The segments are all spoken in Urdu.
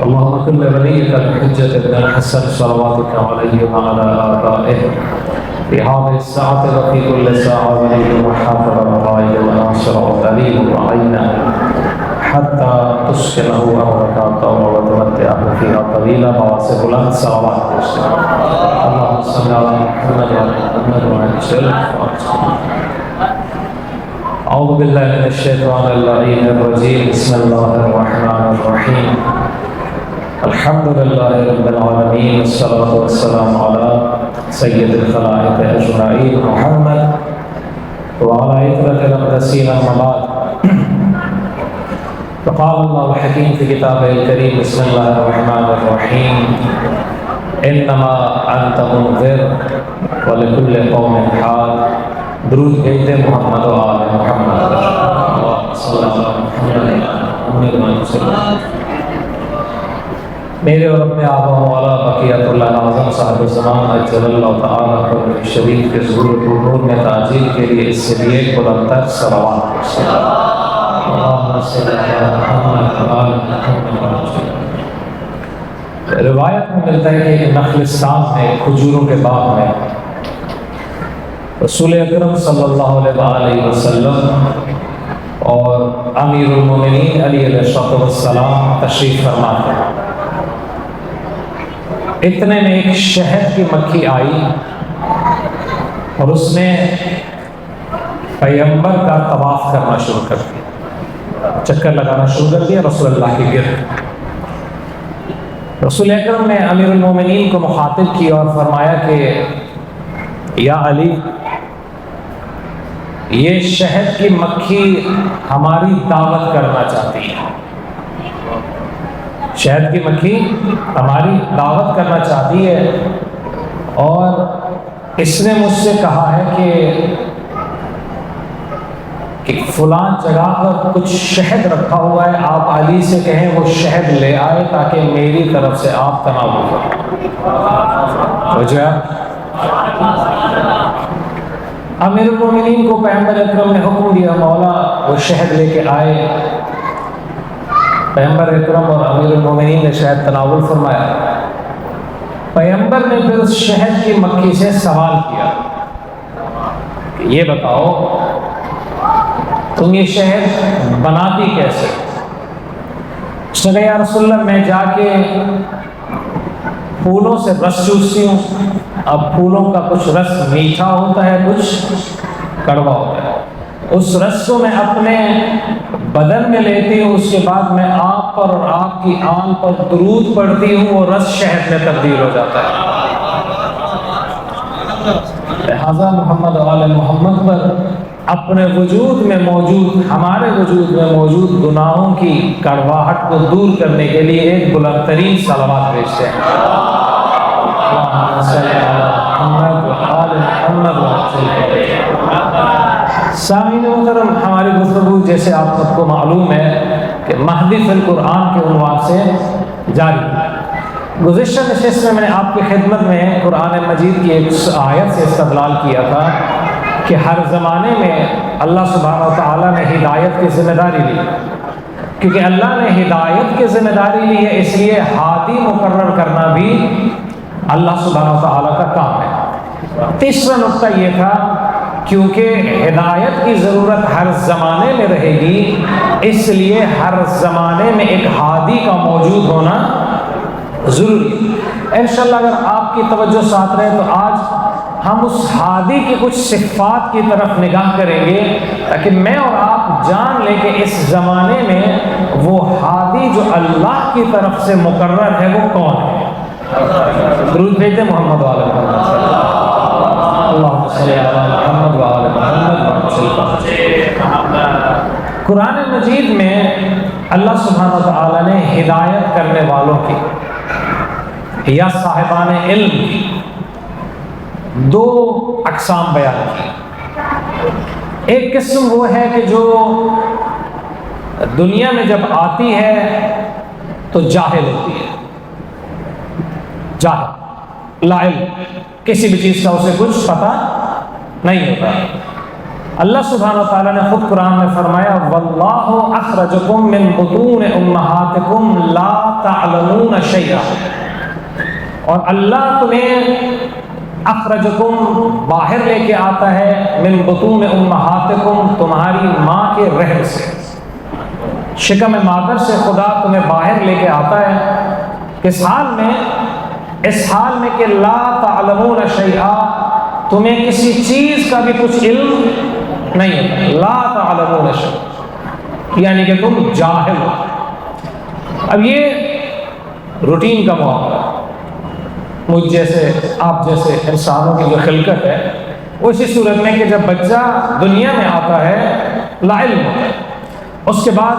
اللهم كن لوليك الحجة بن الحسن صلواتك عليه وعلى آبائه في هذه الساعة وفي كل ساعة ولي وحافظ وقائد وناصر ودليل وعينا حتى تسكنه أرضك طوعا وتمتعه فيها طويلا بواسط بلند صلوات اللهم صل على محمد وعلى محمد وعلى وسلم. أعوذ بالله من الشيطان اللعين الرجيم. بسم الله الرحمن الرحيم. الحمد لله رب العالمين والصلاة والسلام على سيد الخلائق أجمعين محمد وعلى عترة الأقدسين أما بعد. فقال الله الحكيم في كتابه الكريم. بسم الله الرحمن الرحيم. إنما أنت منذر ولكل قوم حاد. درود بھیجتے محمد و آل محمد صلی اللہ علیہ وسلم. میرے اور اپنے آبا مولا بقیت اللہ اعظم صاحب زمان اجل اللہ تعالیٰ قرآن شریف کے ظہور و نور میں تعجیل کے لیے اس سے بھی ایک بلندر صلوات. روایت میں ملتا ہے کہ نخلستان میں کھجوروں کے باغ میں رسول اکرم صلی اللہ علیہ وسلم اور امیر المومنین علی علیہ السلام تشریف فرما تھے. اتنے میں ایک شہد کی مکھی آئی اور اس نے پیغمبر کا طواف کرنا شروع کر دیا, چکر لگانا شروع کر دیا رسول اللہ کے گرد. رسول اکرم نے امیر المومنین کو مخاطب کیا اور فرمایا کہ یا علی, یہ شہد کی مکھی ہماری دعوت کرنا چاہتی ہے. شہد کی مکھی ہماری دعوت کرنا چاہتی ہے اور اس نے مجھ سے کہا ہے کہ فلاں جگہ پر کچھ شہد رکھا ہوا ہے, آپ علی سے کہیں وہ شہد لے آئے تاکہ میری طرف سے آپ تناول کریں. امیر المومنین کو پیغمبر اکرم نے حکم دیا, مولا وہ شہد لے کے آئے. پیغمبر اکرم اور امیر المومنین نے شہد تناول فرمایا. پیغمبر نے پھر اس شہد کی مکھی سے سوال کیا کہ یہ بتاؤ تم یہ شہد بناتی کیسے؟ اس نے کہا یا رسول اللہ میں جا کے پھولوں سے رس چوستی ہوں. اب پھولوں کا کچھ رس میٹھا ہوتا ہے, کچھ کڑوا ہوتا ہے. اس رس کو میں اپنے بدن میں لیتی ہوں, اس کے بعد میں آپ پر اور آپ کی آن پر درود پڑھتی ہوں, وہ رس شہد میں تبدیل ہو جاتا ہے. لہذا محمد و آل محمد پر اپنے وجود میں موجود, ہمارے وجود میں موجود گناہوں کی کڑواہٹ کو دور کرنے کے لیے ایک بلند ترین صلوات بھیجتے ہیں. سامعین محترم, ہماری گفتگو جیسے آپ سب کو معلوم ہے کہ مہدی فی القرآن کے عنوان سے جاری ہے. گزشتہ نشست میں نے آپ کی خدمت میں قرآن مجید کی ایک آیت سے استدلال کیا تھا کہ ہر زمانے میں اللہ سبحانہ و تعالیٰ نے ہدایت کی ذمہ داری لی, کیونکہ اللہ نے ہدایت کی ذمہ داری لی ہے, اس لیے ہادی مقرر کرنا بھی اللہ سبحانہ و تعالیٰ کا کام ہے. تیسرا نقطہ یہ تھا کیونکہ ہدایت کی ضرورت ہر زمانے میں رہے گی, اس لیے ہر زمانے میں ایک ہادی کا موجود ہونا ضروری ہے. انشاءاللہ اگر آپ کی توجہ ساتھ رہے تو آج ہم اس ہادی کی کچھ صفات کی طرف نگاہ کریں گے تاکہ میں اور آپ جان لیں کہ اس زمانے میں وہ ہادی جو اللہ کی طرف سے مقرر ہے وہ کون ہے. درود بھیجتے محمد و آل محمد. اللہم صلی علی محمد و آل محمد. قرآن مجید میں اللہ سبحانہ و تعالیٰ نے ہدایت کرنے والوں کی یا صاحبان علم کی دو اقسام بیان کی. ایک قسم وہ ہے کہ جو دنیا میں جب آتی ہے تو جاہل ہوتی ہے, جاہل لا علم, کسی بھی چیز کا اسے کچھ پتہ نہیں ہوتا. اللہ سبحانہ وتعالیٰ نے خود قرآن میں فرمایا واللہ اخرجکم من بطون امہاتکم لا تعلمون شیئا، اور اللہ تمہیں اخرجکم باہر لے کے آتا ہے من بطون امہاتکم تمہاری ماں کے رحم سے، شکم مادر سے خدا تمہیں باہر لے کے آتا ہے، کس حال میں؟ اس حال میں کہ لا تعلمون شیئا، تمہیں کسی چیز کا بھی کچھ علم نہیں ہے، لا تعلمون شیئا یعنی کہ تم جاہل ہو۔ اب یہ روٹین کا معاملہ، مجھ جیسے آپ جیسے انسانوں کی جو خلقت ہے وہ اسی صورت میں کہ جب بچہ دنیا میں آتا ہے لا علم ہوتا ہے، اس کے بعد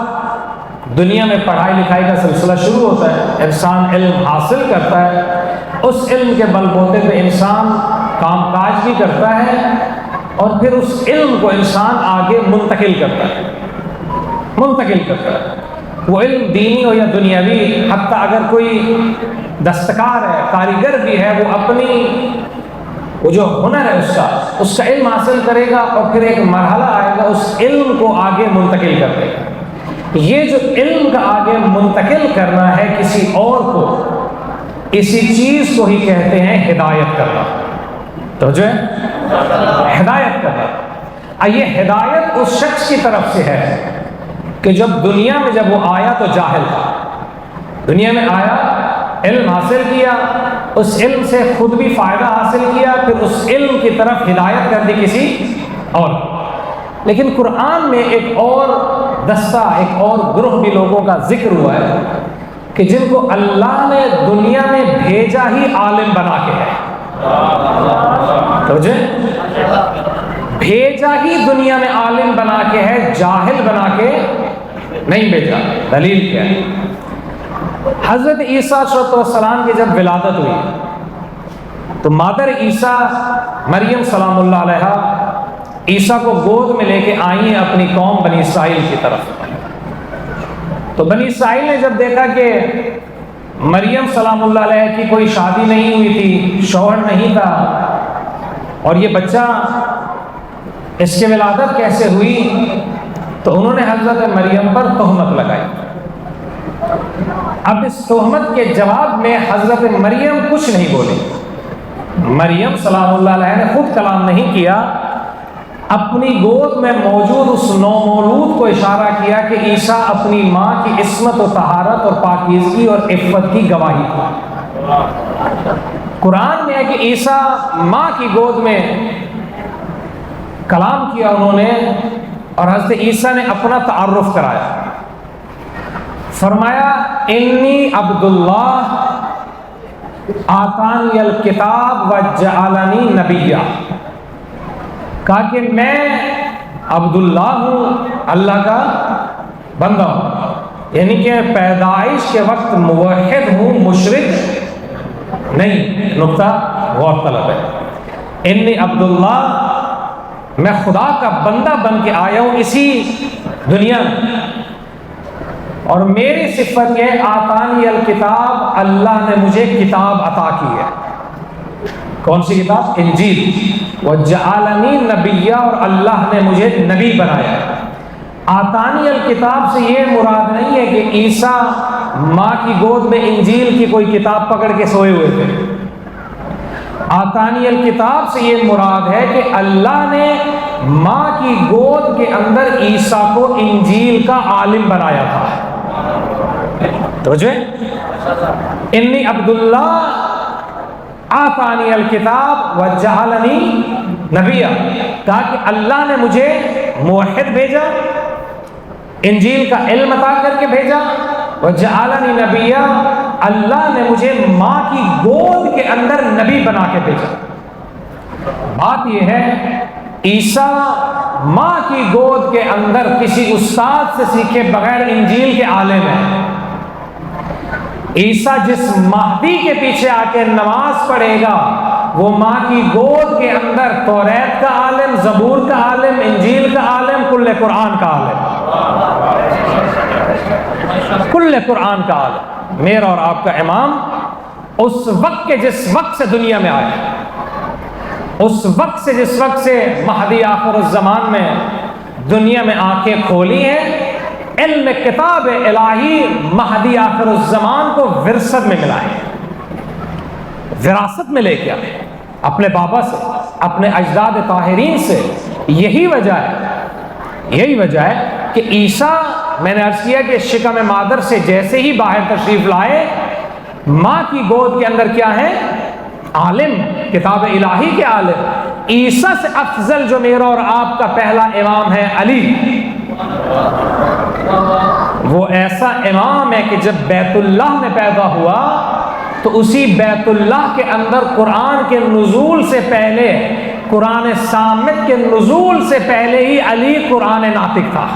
دنیا میں پڑھائی لکھائی کا سلسلہ شروع ہوتا ہے، انسان علم حاصل کرتا ہے، اس علم کے بل بوتے پہ انسان کام کاج بھی کرتا ہے اور پھر اس علم کو انسان آگے منتقل کرتا ہے، وہ علم دینی ہو یا دنیاوی، حتیٰ اگر کوئی دستکار ہے، کاریگر بھی ہے، وہ اپنی وہ جو ہنر ہے اس کا علم حاصل کرے گا اور پھر ایک مرحلہ آئے گا اس علم کو آگے منتقل کر دے گا۔ یہ جو علم کا آگے منتقل کرنا ہے کسی اور کو، اسی چیز کو ہی کہتے ہیں ہدایت کرنا۔ تو جو ہے ہدایت کرنا، یہ ہدایت اس شخص کی طرف سے ہے کہ جب دنیا میں جب وہ آیا تو جاہل تھا، دنیا میں آیا، علم حاصل کیا، اس علم سے خود بھی فائدہ حاصل کیا، پھر اس علم کی طرف ہدایت کر دی کسی اور۔ لیکن قرآن میں ایک اور دستہ، ایک اور گروہ بھی لوگوں کا ذکر ہوا ہے کہ جن کو اللہ نے دنیا میں بھیجا ہی عالم بنا کے ہے، توجہ، بھیجا ہی دنیا میں عالم بنا کے ہے، جاہل بنا کے نہیں بھیجا۔ دلیل کیا ہے؟ حضرت عیسیٰ علیہ السلام کی جب ولادت ہوئی تو مادر عیسیٰ مریم سلام اللہ علیہا عیسیٰ کو گود میں لے کے آئی ہیں اپنی قوم بنی اسرائیل کی طرف۔ تو بنی اسرائیل نے جب دیکھا کہ مریم سلام اللہ علیہ کی کوئی شادی نہیں ہوئی تھی، شوہر نہیں تھا، اور یہ بچہ اس کی ولادت کیسے ہوئی، تو انہوں نے حضرت مریم پر تہمت لگائی۔ اب اس تہمت کے جواب میں حضرت مریم کچھ نہیں بولی، مریم سلام اللہ علیہ نے خود کلام نہیں کیا، اپنی گود میں موجود اس نومولود کو اشارہ کیا کہ عیسیٰ اپنی ماں کی عصمت و طہارت اور پاکیزگی اور عفت کی گواہی تھا۔ قرآن میں ہے کہ عیسیٰ ماں کی گود میں کلام کیا انہوں نے، اور حضرت عیسیٰ نے اپنا تعارف کرایا، فرمایا انی عبداللہ آتانی الکتاب وجعلنی نبیہ، کہا کہ میں عبداللہ ہوں، اللہ کا بندہ ہوں، یعنی کہ پیدائش کے وقت موحد ہوں، مشرک نہیں۔ نقطہ غور طلب ہے، انی عبداللہ، میں خدا کا بندہ بن کے آیا ہوں اسی دنیا میں، اور میری صفت یہ آتانی الکتاب، اللہ نے مجھے کتاب عطا کی ہے۔ کون سی کتاب؟ انجیل۔ وجعلنی نبیہ، اور اللہ نے مجھے نبی بنایا ہے۔ آتانی الکتاب سے یہ مراد نہیں ہے کہ عیسیٰ ماں کی گود میں انجیل کی کوئی کتاب پکڑ کے سوئے ہوئے تھے۔ آتانی الکتاب سے یہ مراد ہے کہ اللہ نے ماں کی گود کے اندر عیسیٰ کو انجیل کا عالم بنایا تھا۔ توجہ، انی عبداللہ آتانی الکتاب وجعلنی نبیہ، کہا کہ اللہ نے مجھے موحد بھیجا، انجیل کا علم عطا کر کے بھیجا، وجعلنی نبیہ، اللہ نے مجھے ماں کی گود کے اندر نبی بنا کے بھیجا۔ بات یہ ہے عیسیٰ ماں کی گود کے اندر کسی استاد سے سیکھے بغیر انجیل کے عالم ہیں۔ عیسیٰ جس مہدی کے پیچھے آ کے نماز پڑھے گا وہ ماں کی گود کے اندر توریت کا عالم، زبور کا عالم، انجیل کا عالم، کل قرآن کا عالم، کل قرآن کا عالم، میرا اور آپ کا امام اس وقت کے جس وقت سے دنیا میں آئے۔ اس وقت سے جس وقت سے مہدی آخر الزمان میں دنیا میں آنکھیں کھولی ہیں، علم کتاب الہی مہدی آخر الزمان کو ورثت میں ملا ہے، وراثت میں لے کے آئے اپنے بابا سے، اپنے اجداد طاہرین سے۔ یہی وجہ ہے کہ عیسیٰ، میں نے عرض کیا کہ شکم مادر سے جیسے ہی باہر تشریف لائے، ماں کی گود کے اندر کیا ہے؟ عالم، کتاب الہی کے عالم۔ عیسیٰ سے افضل جو میرا اور آپ کا پہلا امام ہے علی، وہ ایسا امام ہے کہ جب بیت اللہ میں پیدا ہوا تو اسی بیت اللہ کے اندر قرآن کے نزول سے پہلے، قرآن صامت کے نزول سے پہلے ہی علی قرآن ناطق تھا۔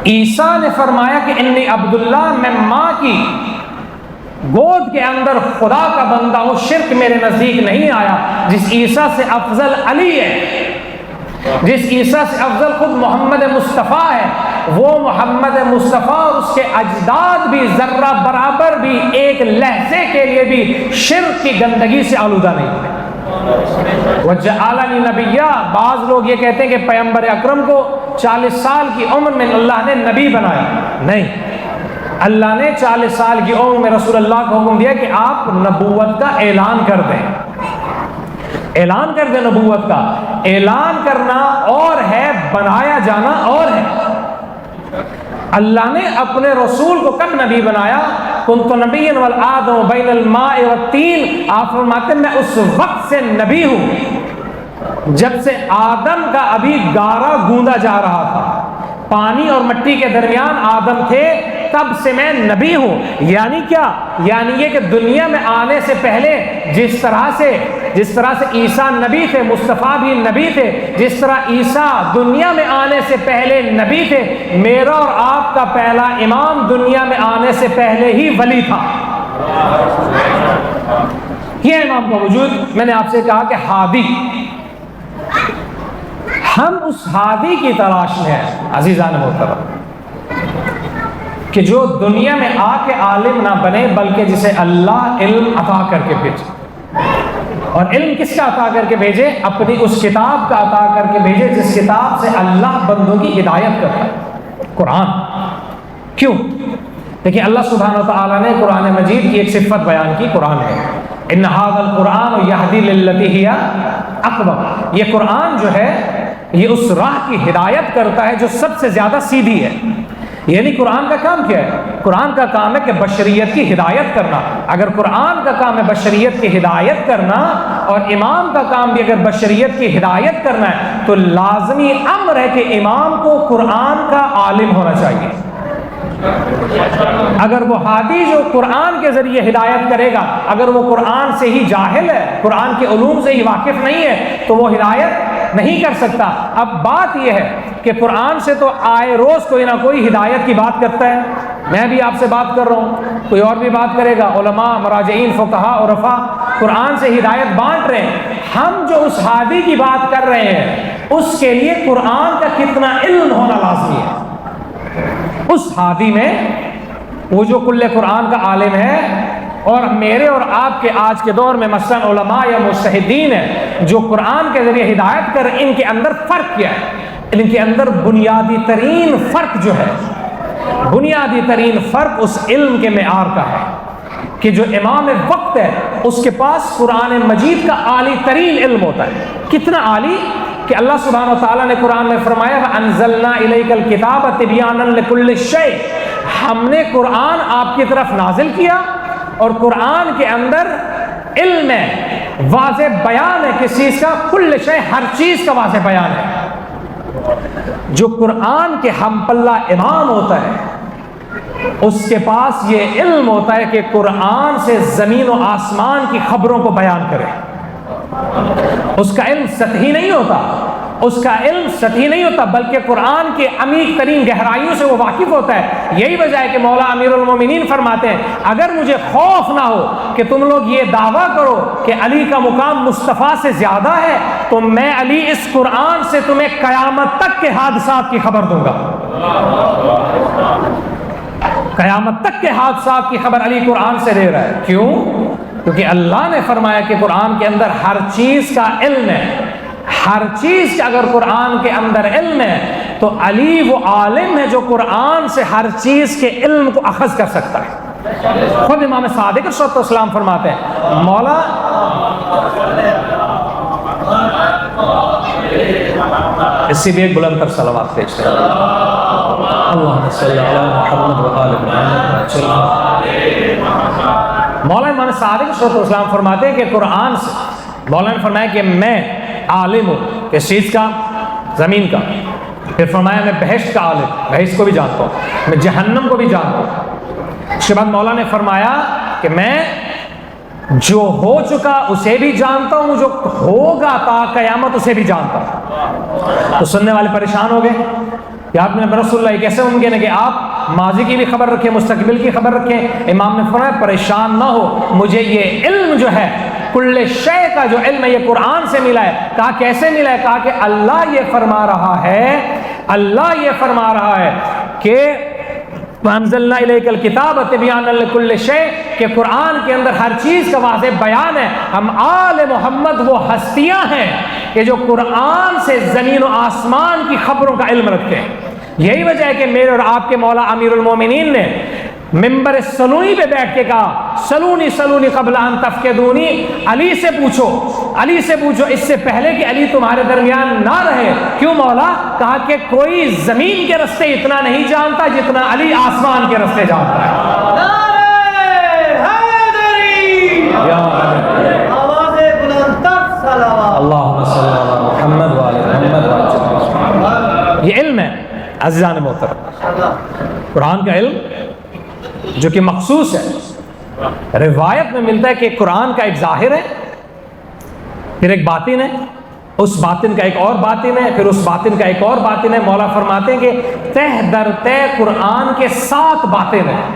عیسیٰ نے فرمایا کہ انی عبداللہ، میں ماں کی گود کے اندر خدا کا بندہ ہوں، شرک میرے نزدیک نہیں آیا۔ جس عیسیٰ سے افضل علی ہے، جس عیسیٰ سے افضل خود محمد مصطفیٰ ہے، وہ محمد مصطفیٰ اور اس کے اجداد بھی ذرہ برابر بھی ایک لحظے کے لیے بھی شرک کی گندگی سے آلودہ نہیں ہوئے۔ وَجَعَلَنِي نَبِيًّا، بعض لوگ یہ کہتے ہیں کہ پیغمبر اکرم کو 40 سال کی عمر میں اللہ نے نبی بنایا۔ نہیں، اللہ نے 40 سال کی عمر میں رسول اللہ کو حکم دیا کہ آپ نبوت کا اعلان کر دیں، اعلان کر دیں نبوت کا۔ اعلان کرنا اور ہے، بنایا جانا اور ہے۔ اللہ نے اپنے رسول کو کب نبی بنایا؟ کنت نبیا والآدم بین الماء والطین، آپ فرماتے ہیں میں اس وقت سے نبی ہوں جب سے آدم کا ابھی گارا گوندا جا رہا تھا، پانی اور مٹی کے درمیان آدم تھے، تب سے میں نبی ہوں۔ یعنی کیا؟ یعنی یہ کہ دنیا میں آنے سے پہلے جس طرح سے عیسیٰ نبی تھے، مصطفیٰ بھی نبی تھے، جس طرح عیسیٰ دنیا میں آنے سے پہلے نبی تھے، میرا اور آپ کا پہلا امام دنیا میں آنے سے پہلے ہی ولی تھا۔ یہ امام کا وجود، میں نے آپ سے کہا کہ ہادی، ہم اس ہادی کی تلاش میں ہیں عزیزان محترم، کہ جو دنیا میں آ کے عالم نہ بنے بلکہ جسے اللہ علم عطا کر کے بھیجے۔ اور علم کس کا عطا کر کے بھیجے؟ اپنی اس کتاب کا عطا کر کے بھیجے جس کتاب سے اللہ بندوں کی ہدایت کرتا ہے، قرآن۔ کیوں؟ دیکھیں اللہ سبحانہ وتعالیٰ نے قرآن مجید کی ایک صفت بیان کی، قرآن ہے ان ھذا القرآن یہدی للتی ہی اقوم، یہ قرآن جو ہے یہ اس راہ کی ہدایت کرتا ہے جو سب سے زیادہ سیدھی ہے۔ یعنی قرآن کا کام کیا ہے؟ قرآن کا کام ہے کہ بشریت کی ہدایت کرنا۔ اگر قرآن کا کام ہے بشریت کی ہدایت کرنا، اور امام کا کام بھی اگر بشریت کی ہدایت کرنا ہے، تو لازمی امر ہے کہ امام کو قرآن کا عالم ہونا چاہیے۔ اگر وہ ہادی جو قرآن کے ذریعے ہدایت کرے گا، اگر وہ قرآن سے ہی جاہل ہے، قرآن کے علوم سے ہی واقف نہیں ہے، تو وہ ہدایت نہیں کر سکتا۔ اب بات یہ ہے کہ قرآن سے تو آئے روز کوئی نہ کوئی ہدایت کی بات کرتا ہے، میں بھی آپ سے بات کر رہا ہوں، کوئی اور بھی بات کرے گا، علماء، مراجعین، فقہاء، عرفاء قرآن سے ہدایت بانٹ رہے ہیں۔ ہم جو اس ہادی کی بات کر رہے ہیں اس کے لیے قرآن کا کتنا علم ہونا لازمی ہے۔ اس ہادی میں وہ جو کل قرآن کا عالم ہے، اور میرے اور آپ کے آج کے دور میں مثلا علماء یا مجتہدین ہیں جو قرآن کے ذریعے ہدایت کر، ان کے اندر فرق کیا ہے؟ ان کے اندر بنیادی ترین فرق جو ہے، بنیادی ترین فرق اس علم کے معیار کا ہے کہ جو امام وقت ہے اس کے پاس قرآن مجید کا عالی ترین علم ہوتا ہے۔ کتنا عالی کہ اللہ سبحانہ و تعالیٰ نے قرآن میں فرمایا وَأَنزَلْنَا إِلَيْكَ الْكِتَابَ تِبْيَانًا لِكُلِّ شَيْءٍ، ہم نے قرآن آپ کی طرف نازل کیا اور قرآن کے اندر علم ہے، واضح بیان ہے کس چیز کا؟ کل شے، ہر چیز کا واضح بیان ہے۔ جو قرآن کے ہم پلہ امام ہوتا ہے اس کے پاس یہ علم ہوتا ہے کہ قرآن سے زمین و آسمان کی خبروں کو بیان کرے۔ اس کا علم سطحی نہیں ہوتا، اس کا علم سطحی نہیں ہوتا، بلکہ قرآن کے عمیق ترین گہرائیوں سے وہ واقف ہوتا ہے۔ یہی وجہ ہے کہ مولا امیر المومنین فرماتے ہیں اگر مجھے خوف نہ ہو کہ تم لوگ یہ دعویٰ کرو کہ علی کا مقام مصطفیٰ سے زیادہ ہے، تو میں علی اس قرآن سے تمہیں قیامت تک کے حادثات کی خبر دوں گا۔ قیامت تک کے حادثات کی خبر علی قرآن سے دے رہا ہے۔ کیوں؟ کیونکہ اللہ نے فرمایا کہ قرآن کے اندر ہر چیز کا علم ہے. ہر چیز کا اگر قرآن کے اندر علم ہے تو علی وہ عالم ہے جو قرآن سے ہر چیز کے علم کو اخذ کر سکتا ہے. خود امام صادق علیہ السلام فرماتے ہیں مولا اسی بھی ایک بلند تر صلوات پیش کریں. اللہم صلی علی محمد و آل محمد. مولا امام صادق علیہ السلام فرماتے ہیں کہ قرآن سے مولا نے فرمایا کہ میں عالم ہوں کس چیز کا؟ زمین کا. پھر فرمایا میں بہشت کا عالم، بہشت کو بھی جانتا ہوں، میں جہنم کو بھی جانتا ہوں. اس کے بعد مولا نے فرمایا کہ میں جو ہو چکا اسے بھی جانتا ہوں، جو ہوگا تا قیامت اسے بھی جانتا ہوں. تو سننے والے پریشان ہو گئے کہ آپ نے رسول اللہ کیسے ممکن ہے کہ آپ ماضی کی بھی خبر رکھیں، مستقبل کی خبر رکھیں؟ امام نے فرمایا پریشان نہ ہو، مجھے یہ علم جو ہے کل شے کا جو علم ہے یہ قرآن سے ملا ہے. کہا کیسے ملا ہے؟ کہا کہ اللہ یہ فرما رہا ہے کہ وَأَنزَلْنَا إِلَيْكَ الْكِتَابَ تِبْيَانًا لِكُلِّ شَيْءٍ کہ قرآن کے اندر ہر چیز کا واضح بیان ہے. ہم آل محمد وہ ہستیاں ہیں کہ جو قرآن سے زمین و آسمان کی خبروں کا علم رکھتے ہیں. یہی وجہ ہے کہ میرے اور آپ کے مولا امیر المومنین نے ممبر سلونی پہ بیٹھ کے کہا سلونی سلونی قبل ان تفقدونی، علی سے پوچھو اس سے پہلے کہ علی تمہارے درمیان نہ رہے. کیوں مولا؟ کہا کہ کوئی زمین کے رستے اتنا نہیں جانتا جتنا علی آسمان کے رستے جانتا ہے. اللہم صلی علی محمد وعلی محمد. یہ علم ہے عزیزان محترم، قرآن کا علم جو کہ مخصوص ہے. روایت میں ملتا ہے کہ قرآن کا ایک ظاہر ہے، پھر ایک باطن ہے، اس باطن کا ایک اور باطن ہے، پھر اس باطن کا ایک اور باطن ہے. مولا فرماتے ہیں کہ تہ در تہ قرآن کے 7 باطن ہیں.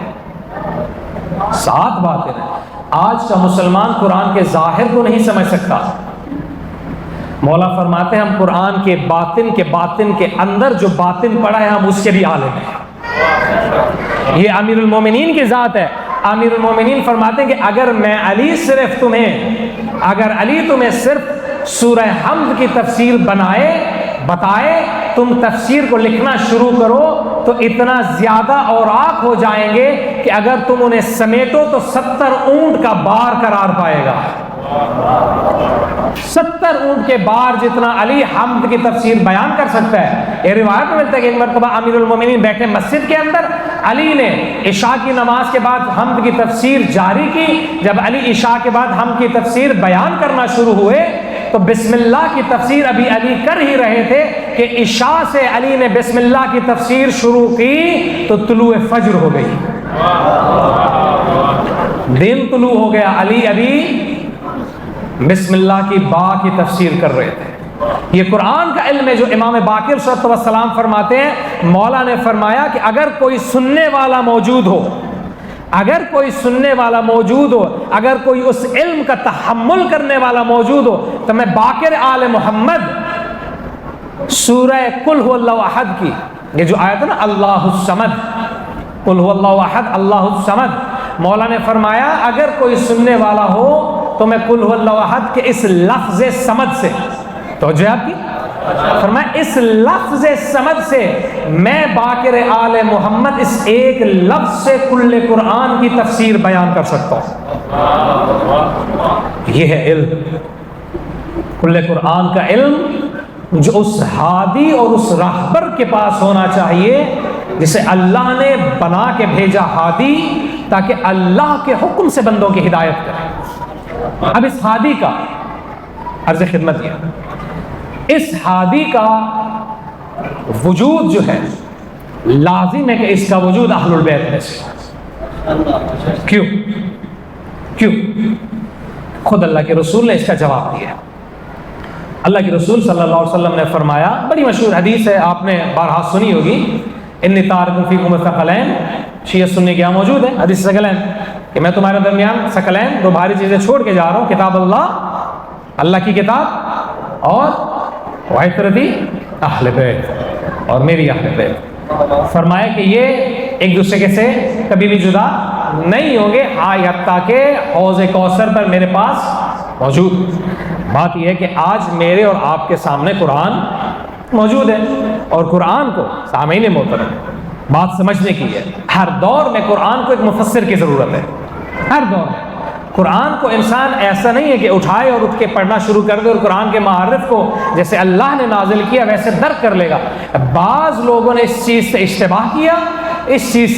7 باطن ہیں. آج کا مسلمان قرآن کے ظاہر کو نہیں سمجھ سکتا. مولا فرماتے ہیں ہم قرآن کے باطن کے اندر جو باطن پڑا ہے ہم اس کے بھی عالم ہیں. یہ امیر المومنین کی ذات ہے. امیر المومنین فرماتے ہیں کہ اگر علی تمہیں صرف سورہ حمد کی تفسیر بتائے تم تفسیر کو لکھنا شروع کرو تو اتنا زیادہ اوراق ہو جائیں گے کہ اگر تم انہیں سمیٹو تو 70 اونٹ کا بار قرار پائے گا. 70 اونٹ کے بار جتنا علی حمد کی تفسیر بیان کر سکتا ہے. یہ روایت میں ملتا ہے کہ ایک مرتبہ امیر المومنین بیٹھے مسجد کے اندر، علی نے عشاء کی نماز کے بعد حمد کی تفسیر جاری کی. جب علی عشاء کے بعد حمد کی تفسیر بیان کرنا شروع ہوئے تو بسم اللہ کی تفسیر ابھی علی کر ہی رہے تھے کہ عشاء سے علی نے بسم اللہ کی تفسیر شروع کی تو طلوع فجر ہو گئی، دن طلوع ہو گیا. علی ابھی بسم اللہ کی با کی تفسیر کر رہے تھے. یہ قرآن کا علم ہے جو امام باقر صلی اللہ علیہ وسلم فرماتے ہیں. مولا نے فرمایا کہ اگر کوئی سننے والا موجود ہو، اگر کوئی اس علم کا تحمل کرنے والا موجود ہو تو میں باقر آل محمد سورہ قل هو اللہ احد کی یہ جو آیت ہے نا اللہ الصمد، قل هو اللہ احد اللہ الصمد، مولا نے فرمایا اگر کوئی سننے والا ہو تو میں قل هو اللہ احد کے اس لفظ صمد سے توجہ آپ کی فرمایا اس لفظ سمد سے میں باقر آل محمد اس ایک لفظ سے کل قرآن کی تفسیر بیان کر سکتا ہوں. یہ ہے علم، کل قرآن کا علم جو اس ہادی اور اس راہبر کے پاس ہونا چاہیے جسے اللہ نے بنا کے بھیجا ہادی تاکہ اللہ کے حکم سے بندوں کی ہدایت کرے. اب اس ہادی کا عرض خدمت یہ، اس ہادی کا وجود جو ہے لازم ہے کہ اس کا وجود اہل البیت میں سے. کیوں؟ خود اللہ کے رسول نے اس کا جواب دیا. اللہ کے رسول صلی اللہ علیہ وسلم نے فرمایا، بڑی مشہور حدیث ہے، آپ نے بارہا سنی ہوگی، انی تارک فیکم الثقلین، شیعہ سنی کے یہاں موجود ہے حدیث ثقلین، کہ میں تمہارے درمیان ثقلین 2 بھاری چیزیں چھوڑ کے جا رہا ہوں، کتاب اللہ کی کتاب اور وعترتی اہل بیت اور میری اہل بیت. فرمایا کہ یہ ایک دوسرے کے سے کبھی بھی جدا نہیں ہوں گے حتیٰ کہ حوض کوثر پر میرے پاس موجود۔ بات یہ ہے کہ آج میرے اور آپ کے سامنے قرآن موجود ہے، اور قرآن کو سامعین محترم بات سمجھنے کی ہے، ہر دور میں قرآن کو ایک مفسر کی ضرورت ہے۔ ہر دور میں قرآن کو انسان ایسا نہیں ہے کہ اٹھائے اور اٹھ کے پڑھنا شروع کر دے اور قرآن کے معرف کو جیسے اللہ نے نازل کیا ویسے درک کر لے گا۔ بعض لوگوں نے اس چیز سے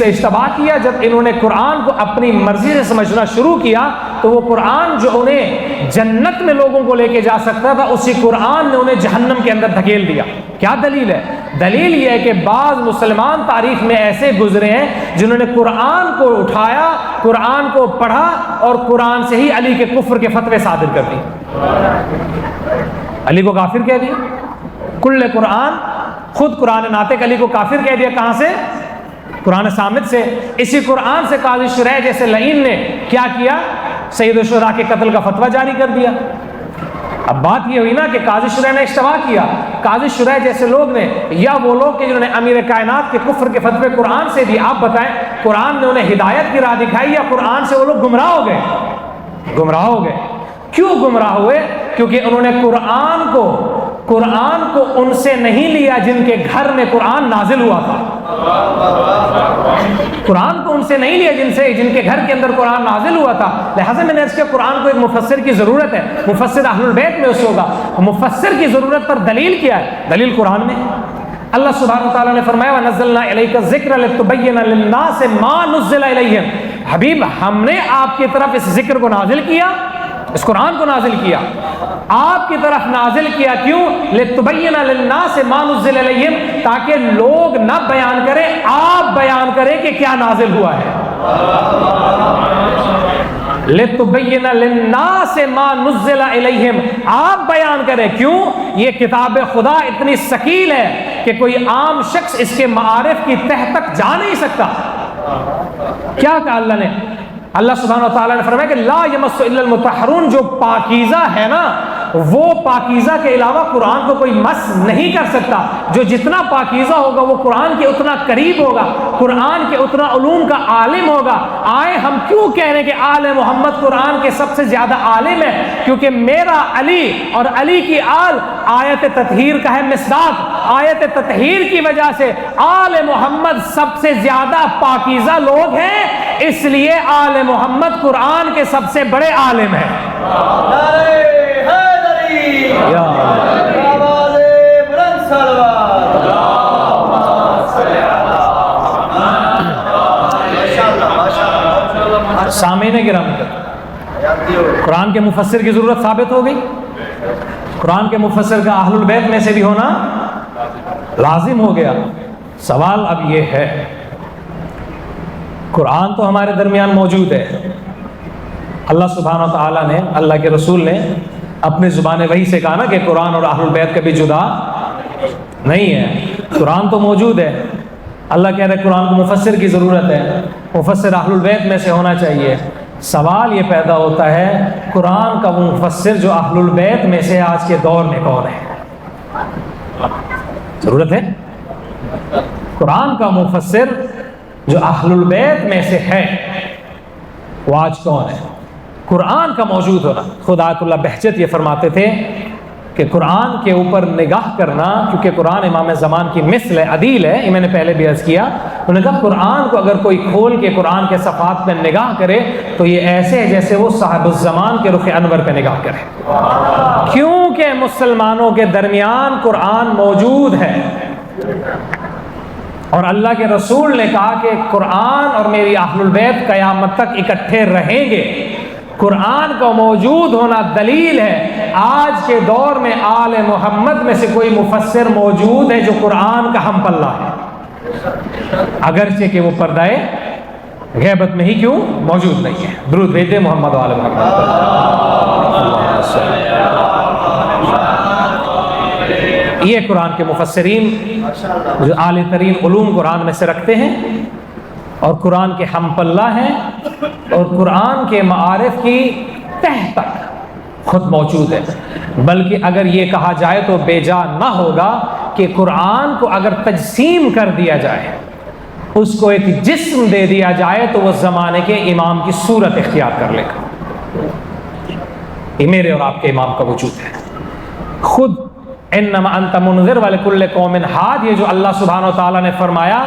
اشتباہ کیا، جب انہوں نے قرآن کو اپنی مرضی سے سمجھنا شروع کیا تو وہ قرآن جو انہیں جنت میں لوگوں کو لے کے جا سکتا تھا، اسی قرآن نے انہیں جہنم کے اندر دھکیل دیا۔ کیا دلیل ہے؟ دلیل یہ ہے کہ بعض مسلمان تاریخ میں ایسے گزرے ہیں جنہوں نے قرآن کو اٹھایا، قرآن کو پڑھا اور قرآن سے ہی علی کے کفر کے فتوے صادر کر دیے، علی کو کافر کہہ دیا۔ کل قرآن، خود قرآن ناطق علی کو کافر کہہ دیا۔ کہاں سے؟ قرآن صامت سے۔ اسی قرآن سے قاضی شریح جیسے لعین نے کیا کیا؟ سید الشہداء کے قتل کا فتویٰ جاری کر دیا۔ اب بات یہ ہوئی نا کہ قاضی شریح نے اشتباہ کیا، قاضی شریح جیسے لوگ نے، یا وہ لوگ کہ جنہوں نے امیر کائنات کے کفر کے فتوے قرآن سے دی۔ آپ بتائیں قرآن نے انہیں ہدایت کی راہ دکھائی یا قرآن سے وہ لوگ گمراہ ہو گئے؟ گمراہ ہو گئے۔ کیوں گمراہ ہوئے؟ کیونکہ انہوں نے قرآن کو ان سے نہیں لیا جن کے گھر میں قرآن نازل ہوا تھا۔ قرآن کو ان سے نہیں لیا جن کے گھر کے اندر قرآن نازل ہوا تھا۔ لہٰذا میں نے عرض کیا قرآن کو ایک مفسر کی ضرورت ہے، مفسر اہل البیت میں اس ہوگا۔ مفسر کی ضرورت پر دلیل کیا ہے؟ دلیل قرآن میں اللہ سبحانہ وتعالیٰ نے فرمایا وَنَزَّلْنَا إِلَيْكَ الذِّكْرَ لِتُبَيِّنَ لِلنَّاسِ مَا نُزِّلَ إِلَيْهِمْ۔ حبیب ہم نے آپ کی طرف اس ذکر کو نازل کیا، اس قرآن کو نازل کیا، آپ کی طرف نازل کیا۔ کیوں؟ لِتُبَيِّنَ لِلنَّاسِ مَا نُزِّلَ إِلَيْهِمْ، تاکہ لوگ نہ بیان کریں، آپ بیان کریں کہ کیا نازل ہوا ہے۔ لِتُبَيِّنَ لِلنَّاسِ مَا نُزِّلَ إِلَيْهِمْ، آپ بیان کریں۔ کیوں؟ یہ کتاب خدا اتنی ثقیل ہے کہ کوئی عام شخص اس کے معارف کی تہ تک جا نہیں سکتا۔ کیا کہا اللہ نے؟ اللہ سبحانہ وتعالیٰ نے فرمایا کہ لا یمس الا المطہرون، جو پاکیزہ ہے نا وہ پاکیزہ کے علاوہ قرآن کو کوئی مس نہیں کر سکتا۔ جو جتنا پاکیزہ ہوگا وہ قرآن کے اتنا قریب ہوگا، قرآن کے اتنا علوم کا عالم ہوگا۔ آئے ہم کیوں کہہ رہے ہیں کہ آل محمد قرآن کے سب سے زیادہ عالم ہے؟ کیونکہ میرا علی اور علی کی آل آیت تطہیر کا ہے مصداق۔ آیت تطہیر کی وجہ سے آل محمد سب سے زیادہ پاکیزہ لوگ ہیں، اس لیے آل محمد قرآن کے سب سے بڑے عالم ہیں۔ سامعین گرامی، قرآن کے مفسر کی ضرورت ثابت ہو گئی۔ قرآن کے مفسر کا اہل البیت میں سے بھی ہونا لازم ہو گیا۔ سوال اب یہ ہے، قرآن تو ہمارے درمیان موجود ہے، اللہ سبحانہ و تعالیٰ نے، اللہ کے رسول نے اپنی زبان وحی سے کہا نا کہ قرآن اور اہل البیت کبھی جدا نہیں ہے۔ قرآن تو موجود ہے، اللہ کہہ رہے قرآن کو مفسر کی ضرورت ہے، مفسر اہل البیت میں سے ہونا چاہیے۔ سوال یہ پیدا ہوتا ہے قرآن کا وہ مفسر جو اہل البیت میں سے آج کے دور میں کون ہے؟ ضرورت ہے قرآن کا مفسر جو اہل البیت میں سے ہے، وہ آج کون ہے؟ قرآن کا موجود ہونا۔ خود آیت اللہ بہجت یہ فرماتے تھے کہ قرآن کے اوپر نگاہ کرنا، کیونکہ قرآن امام زمان کی مثل ہے، عدیل ہے، یہ میں نے پہلے بھی عرض کیا۔ انہوں نے کہا قرآن کو اگر کوئی کھول کے قرآن کے صفحات پہ نگاہ کرے تو یہ ایسے ہے جیسے وہ صاحب الزمان کے رخ انور پہ نگاہ کرے، کیونکہ مسلمانوں کے درمیان قرآن موجود ہے، اور اللہ کے رسول نے کہا کہ قرآن اور میری اہل البیت قیامت تک اکٹھے رہیں گے۔ قرآن کا موجود ہونا دلیل ہے۔ آج کے دور میں آل محمد میں سے کوئی مفسر موجود ہے جو قرآن کا ہم پلہ ہے، اگرچہ کہ وہ پردہ غیبت میں ہی کیوں موجود نہیں ہے۔ درود بھیجتے محمد و آل محمد۔ یہ قرآن کے مفسرین جو اعلی ترین علوم قرآن میں سے رکھتے ہیں اور قرآن کے ہم پلہ ہیں اور قرآن کے معارف کی تہ تک خود موجود ہے۔ بلکہ اگر یہ کہا جائے تو بے جا نہ ہوگا کہ قرآن کو اگر تجسیم کر دیا جائے، اس کو ایک جسم دے دیا جائے تو وہ زمانے کے امام کی صورت اختیار کر لے گا. یہ میرے اور آپ کے امام کا وجود ہے. خود انما انت منذر ولکل قوم ہاد، یہ جو اللہ سبحانہ و تعالیٰ نے فرمایا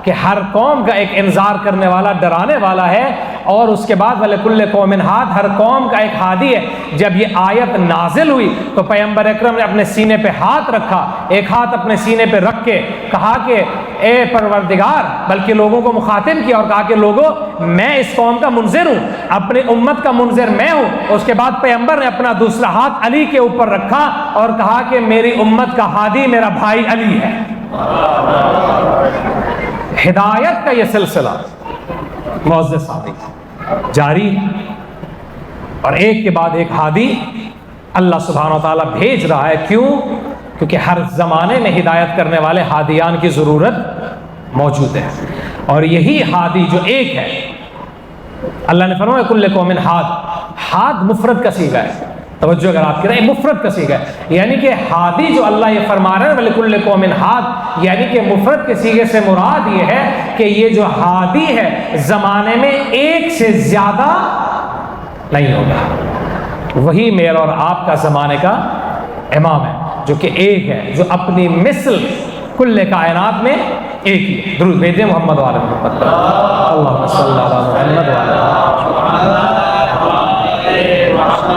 کہ ہر قوم کا ایک انذار کرنے والا، ڈرانے والا ہے، اور اس کے بعد وَلِكُلِّ قَوْمٍ ہاد، ہر قوم کا ایک ہادی ہے. جب یہ آیت نازل ہوئی تو پیغمبر اکرم نے اپنے سینے پہ ہاتھ رکھا، ایک ہاتھ اپنے سینے پہ رکھ کے کہا کہ اے پروردگار، بلکہ لوگوں کو مخاطب کیا اور کہا کہ لوگوں میں اس قوم کا منذر ہوں، اپنی امت کا منذر میں ہوں. اس کے بعد پیغمبر نے اپنا دوسرا ہاتھ علی کے اوپر رکھا اور کہا کہ میری امت کا ہادی میرا بھائی علی ہے. ہدایت کا یہ سلسلہ معزز صاحب جاری ہے، اور ایک کے بعد ایک ہادی اللہ سبحانہ و تعالیٰ بھیج رہا ہے. کیوں؟ کیونکہ ہر زمانے میں ہدایت کرنے والے ہادیان کی ضرورت موجود ہے، اور یہی ہادی جو ایک ہے، اللہ نے فرمایا کل قوم ہاد. ہاد مفرد کا صیغہ ہے، توجہ اگر آپ کریں، مفرد کا صیغہ ہے، یعنی کہ ہادی جو اللہ یہ فرما رہے ہیں وَلِكُلِّ قَوْمٍ ہاد، یعنی کہ مفرد کے صیغے سے مراد یہ ہے کہ یہ جو ہادی ہے زمانے میں ایک سے زیادہ نہیں ہوگا. وہی میرا اور آپ کا زمانے کا امام ہے جو کہ ایک ہے، جو اپنی مثل کل کائنات میں ایک ہی ہے. درود بھیجیں محمد و آل محمد. اللہم صلی علی محمد و آل محمد.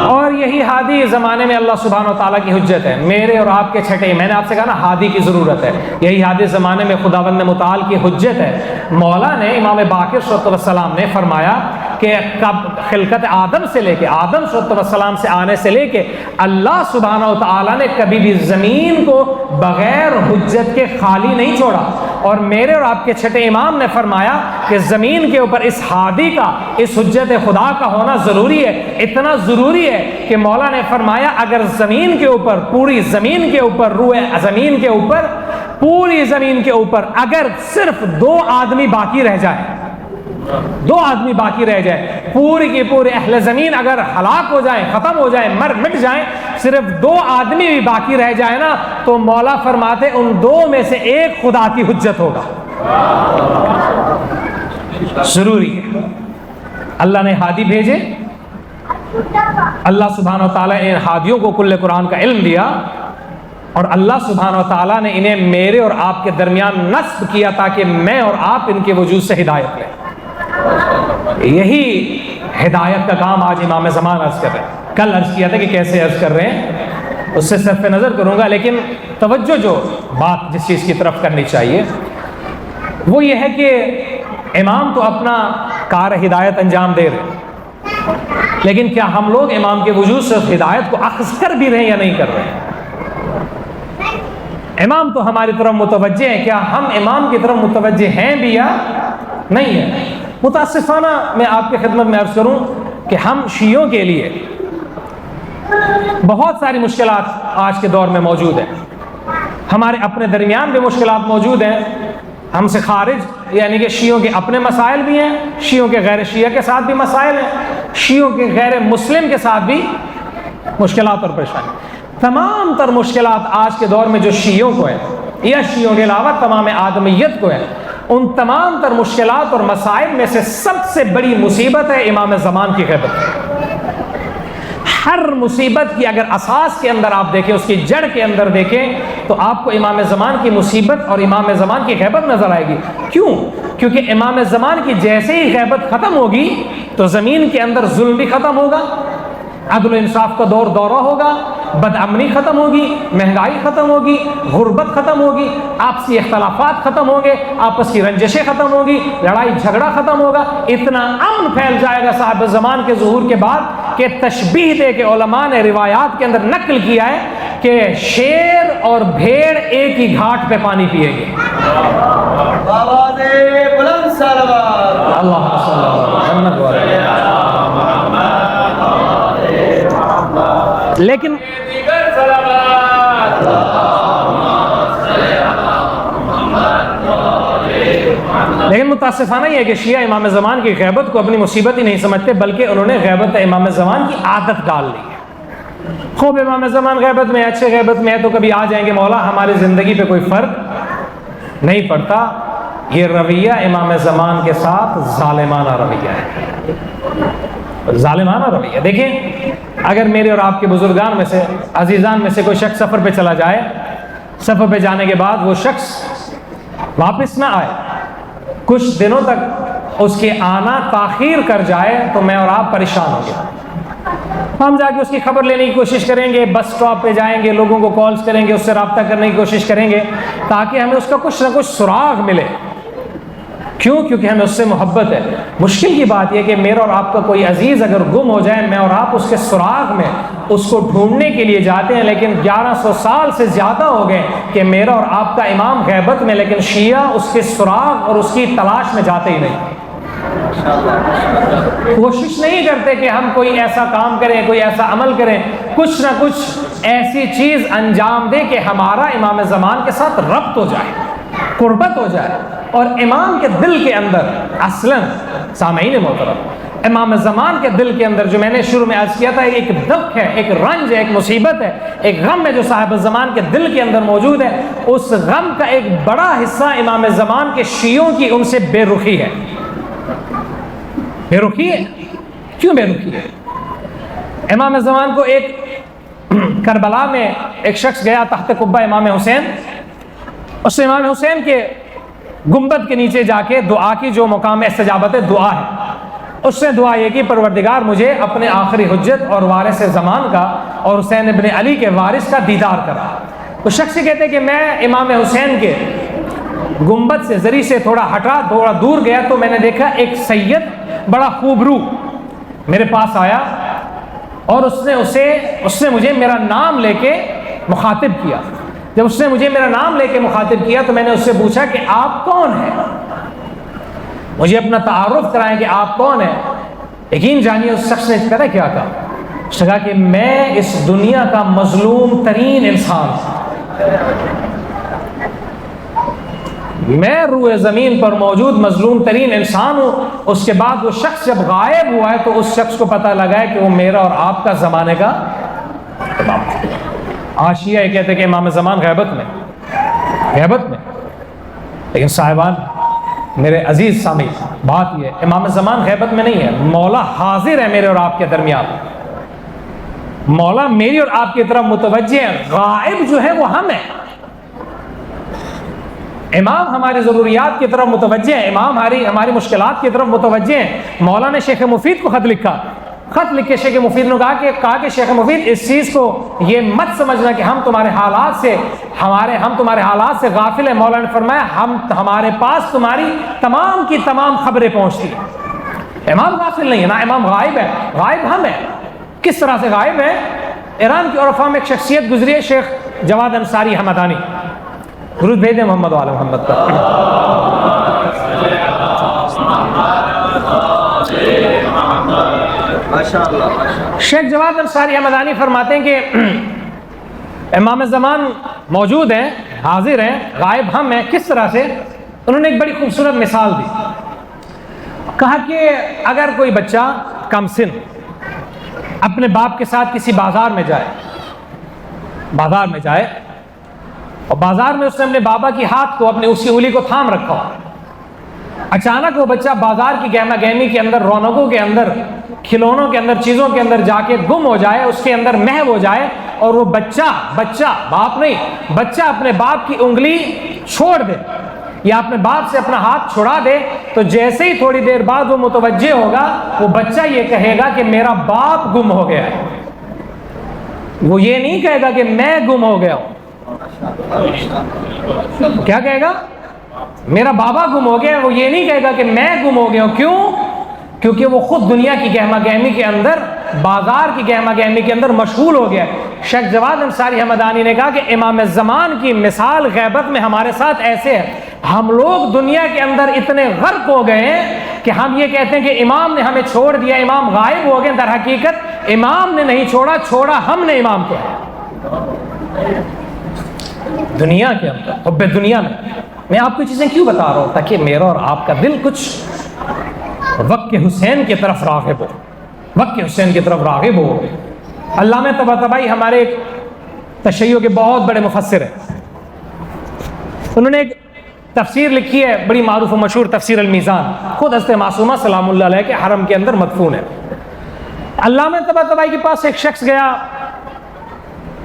اور یہی ہادی زمانے میں اللہ سبحانہ و تعالیٰ کی حجت ہے. میرے اور آپ کے چھٹے، میں نے آپ سے کہا نا ہادی کی ضرورت ہے، یہی ہادی زمانے میں خداوند متعال کی حجت ہے. مولا نے امام باقر صلی اللہ علیہ وسلم نے فرمایا کہ کب خلقت آدم سے لے کے، آدم صلی اللہ علیہ وسلم سے آنے سے لے کے اللہ سبحانہ و تعالیٰ نے کبھی بھی زمین کو بغیر حجت کے خالی نہیں چھوڑا. اور میرے اور آپ کے چھٹے امام نے فرمایا کہ زمین کے اوپر اس ہادی کا، اس حجت خدا کا ہونا ضروری ہے. اتنا ضروری ہے کہ مولا نے فرمایا اگر زمین کے اوپر، پوری زمین کے اوپر، روئے زمین کے اوپر، پوری زمین کے اوپر اگر صرف 2 آدمی باقی رہ جائے، 2 آدمی باقی رہ جائے، پوری کی پوری اہل زمین اگر ہلاک ہو جائیں، ختم ہو جائیں، مٹ جائیں، صرف 2 آدمی بھی باقی رہ جائے نا، تو مولا فرماتے ان 2 میں سے ایک خدا کی حجت ہوگا. ضروری ہے. اللہ نے ہادی بھیجے، اللہ سبحانہ و تعالیٰ نے ان ہادیوں کو کل قرآن کا علم دیا، اور اللہ سبحانہ و تعالیٰ نے انہیں میرے اور آپ کے درمیان نصب کیا تاکہ میں اور آپ ان کے وجود سے ہدایت لیں. یہی ہدایت کا کام آج امام زمان عرض کر رہے ہیں. کل عرض کیا تھا کہ کیسے عرض کر رہے ہیں، اس سے صرف نظر کروں گا، لیکن توجہ جو بات جس چیز کی طرف کرنی چاہیے وہ یہ ہے کہ امام تو اپنا کار ہدایت انجام دے رہے ہیں، لیکن کیا ہم لوگ امام کے وجود سے ہدایت کو اخذ کر بھی رہے ہیں یا نہیں کر رہے ہیں؟ امام تو ہماری طرف متوجہ ہیں، کیا ہم امام کی طرف متوجہ ہیں بھی یا نہیں ہیں؟ متاسفانہ میں آپ کی خدمت میں عرض کروں کہ ہم شیعوں کے لیے بہت ساری مشکلات آج کے دور میں موجود ہیں. ہمارے اپنے درمیان بھی مشکلات موجود ہیں، ہم سے خارج یعنی کہ شیعوں کے اپنے مسائل بھی ہیں، شیعوں کے غیر شیعہ کے ساتھ بھی مسائل ہیں، شیعوں کے غیر مسلم کے ساتھ بھی مشکلات اور پریشانی. تمام تر مشکلات آج کے دور میں جو شیعوں کو ہے یا شیعوں کے علاوہ تمام آدمیت کو ہے، ان تمام تر مشکلات اور مسائل میں سے سب سے بڑی مصیبت ہے امام زمان کی غیبت. ہر مصیبت کی اگر اساس کے اندر آپ دیکھیں، اس کی جڑ کے اندر دیکھیں، تو آپ کو امام زمان کی مصیبت اور امام زمان کی غیبت نظر آئے گی. کیوں؟ کیونکہ امام زمان کی جیسے ہی غیبت ختم ہوگی تو زمین کے اندر ظلم بھی ختم ہوگا، عدل و انصاف کا دورہ ہوگا، بد امنی ختم ہوگی، مہنگائی ختم ہوگی، غربت ختم ہوگی، آپسی اختلافات ختم ہوں گے، آپس کی رنجشیں ختم ہوگی، لڑائی جھگڑا ختم ہوگا. اتنا امن پھیل جائے گا صاحب زمان کے ظہور کے بعد کہ تشبیہ دے کے علماء نے روایات کے اندر نقل کیا ہے کہ شیر اور بھیڑ ایک ہی گھاٹ پہ پانی پیے گے. اللہ لیکن متاسفانہ یہ ہے کہ شیعہ امام زمان کی غیبت کو اپنی مصیبت ہی نہیں سمجھتے، بلکہ انہوں نے غیبت امام زمان کی عادت ڈال لی ہے. خوب امام زمان غیبت میں، اچھے غیبت میں ہے تو کبھی آ جائیں گے مولا ہماری زندگی پہ کوئی فرق نہیں پڑتا، یہ رویہ امام زمان کے ساتھ ظالمانہ رویہ ہے، ظالمانہ رویہ۔ دیکھیں اگر میرے اور آپ کے بزرگان میں سے، عزیزان میں سے کوئی شخص سفر پہ چلا جائے، سفر پہ جانے کے بعد وہ شخص واپس نہ آئے، کچھ دنوں تک اس کے آنا تاخیر کر جائے، تو میں اور آپ پریشان ہوں گے۔ ہم جا کے اس کی خبر لینے کی کوشش کریں گے، بس سٹاپ پہ جائیں گے، لوگوں کو کالز کریں گے، اس سے رابطہ کرنے کی کوشش کریں گے تاکہ ہمیں اس کا کچھ نہ کچھ سراغ ملے۔ کیوں؟ کیونکہ ہمیں اس سے محبت ہے۔ مشکل کی بات یہ کہ میرا اور آپ کا کوئی عزیز اگر گم ہو جائے، میں اور آپ اس کے سراغ میں اس کو ڈھونڈنے کے لیے جاتے ہیں، لیکن 1100 سال سے زیادہ ہو گئے کہ میرا اور آپ کا امام غیبت میں، لیکن شیعہ اس کے سراغ اور اس کی تلاش میں جاتے ہی نہیں، کوشش نہیں کرتے کہ ہم کوئی ایسا کام کریں، کوئی ایسا عمل کریں، کچھ نہ کچھ ایسی چیز انجام دے کہ ہمارا امام زمان کے ساتھ ربط ہو جائے، قربت ہو جائے۔ اور امام کے دل کے اندر اصلاً سامعین محترم، امام زمان کے دل کے اندر جو میں نے شروع میں عرض کیا تھا، ایک دکھ ہے، ایک رنج ہے، ایک مصیبت ہے، ایک غم ہے جو صاحب زمان کے دل کے اندر موجود ہے۔ اس غم کا ایک بڑا حصہ امام زمان کے شیعوں کی ان سے بے رخی ہے۔ بے رخی ہے، کیوں بے رخی ہے؟ امام زمان کو ایک کربلا میں ایک شخص گیا تحت قبہ امام حسین، اس نے امام حسین کے گنبد کے نیچے جا کے دعا کی، جو مقام استجابت دعا ہے۔ اس نے دعا یہ کی، پروردگار مجھے اپنے آخری حجت اور وارث زمان کا اور حسین ابن علی کے وارث کا دیدار کرا۔ اس شخص کہتے ہیں کہ میں امام حسین کے گنبد سے زری سے تھوڑا ہٹا، تھوڑا دور گیا تو میں نے دیکھا ایک سید بڑا خوبرو میرے پاس آیا، اور اس نے مجھے میرا نام لے کے مخاطب کیا۔ جب اس نے مجھے میرا نام لے کے مخاطب کیا تو میں نے اس سے پوچھا کہ آپ کون ہیں، مجھے اپنا تعارف کرائیں کہ آپ کون ہیں۔ یقین جانیے اس شخص نے پتہ کیا کہا؟ اس نے کہا کہ میں اس دنیا کا مظلوم ترین انسان ہوں، میں روئے زمین پر موجود مظلوم ترین انسان ہوں۔ اس کے بعد وہ شخص جب غائب ہوا ہے تو اس شخص کو پتہ لگا ہے کہ وہ میرا اور آپ کا زمانے کا امام ہے۔ آشیہ یہ کہتے ہیں کہ امام زمان غیبت میں، لیکن صاحبان میرے عزیز سامعین، بات یہ ہے امام زمان غیبت میں نہیں ہے، مولا حاضر ہے میرے اور آپ کے درمیان، مولا میری اور آپ کی طرف متوجہ ہے، غائب جو ہے وہ ہم ہیں۔ امام ہماری ضروریات کی طرف متوجہ ہیں، امام ہماری مشکلات کی طرف متوجہ ہیں۔ مولا نے شیخ مفید کو خط لکھا، خط لکھ کے شیخ مفید نے کہا کہ شیخ مفید اس چیز کو یہ مت سمجھنا کہ ہم تمہارے حالات سے غافل ہیں۔ مولا نے فرمایا ہمارے پاس تمہاری تمام کی تمام خبریں پہنچتی ہیں۔ امام غافل نہیں ہے، نہ امام غائب ہے، غائب ہم ہیں۔ کس طرح سے غائب ہے؟ ایران کی عرفا میں ایک شخصیت گزری ہے، شیخ جواد انصاری حمدانی، درود بھیج دیں محمد وعلی محمد پر۔ شیخ جواد انصاری حمدانی فرماتے ہیں کہ امام زمان موجود ہیں، حاضر ہیں، غائب ہم ہیں۔ کس طرح سے؟ انہوں نے ایک بڑی خوبصورت مثال دی، کہا کہ اگر کوئی بچہ کم سن اپنے باپ کے ساتھ کسی بازار میں جائے اور بازار میں اس نے اپنے بابا کی ہاتھ کو، اپنی اسی انگلی کو تھام رکھا ہو، اچانک وہ بچہ بازار کی گہما گہمی کے اندر، رونقوں کے اندر، کھلونوں کے اندر، چیزوں کے اندر جا کے گم ہو جائے، اس کے اندر محو ہو جائے، اور وہ بچہ باپ نہیں، بچہ اپنے باپ کی انگلی چھوڑ دے یا اپنے باپ سے اپنا ہاتھ چھڑا دے، تو جیسے ہی تھوڑی دیر بعد وہ متوجہ ہوگا، وہ بچہ یہ کہے گا کہ میرا باپ گم ہو گیا ہے۔ وہ یہ نہیں کہے گا کہ میں گم ہو گیا ہوں، کیا کہے گا؟ میرا بابا گم ہو گیا۔ وہ یہ نہیں کہے گا کہ میں گم ہو گیا ہوں۔ کیوں؟ کیونکہ وہ خود دنیا کی گہما گہمی کے اندر، بازار کی گہما گہمی کے اندر مشغول ہو گیا۔ شیخ جواد انصاری حمدانی نے کہا کہ امام زمان کی مثال غیبت میں ہمارے ساتھ ایسے ہے، ہم لوگ دنیا کے اندر اتنے غرق ہو گئے ہیں کہ ہم یہ کہتے ہیں کہ امام نے ہمیں چھوڑ دیا، امام غائب ہو گئے۔ در حقیقت امام نے نہیں چھوڑا ہم نے امام کو ہے۔ دنیا کے اندر، حب دنیا میں آپ کو چیزیں کیوں بتا رہا ہوں؟ تاکہ میرا اور آپ کا دل کچھ وقت حسین کی طرف راغب ہو، علامہ طباطبائی ہمارے ایک تشیع کے بہت بڑے مفسر ہیں، انہوں نے ایک تفسیر لکھی ہے بڑی معروف و مشہور تفسیر المیزان، خود حضرت معصومہ سلام اللہ علیہ کے حرم کے اندر مدفون ہے۔ علامہ طباطبائی کے پاس ایک شخص گیا،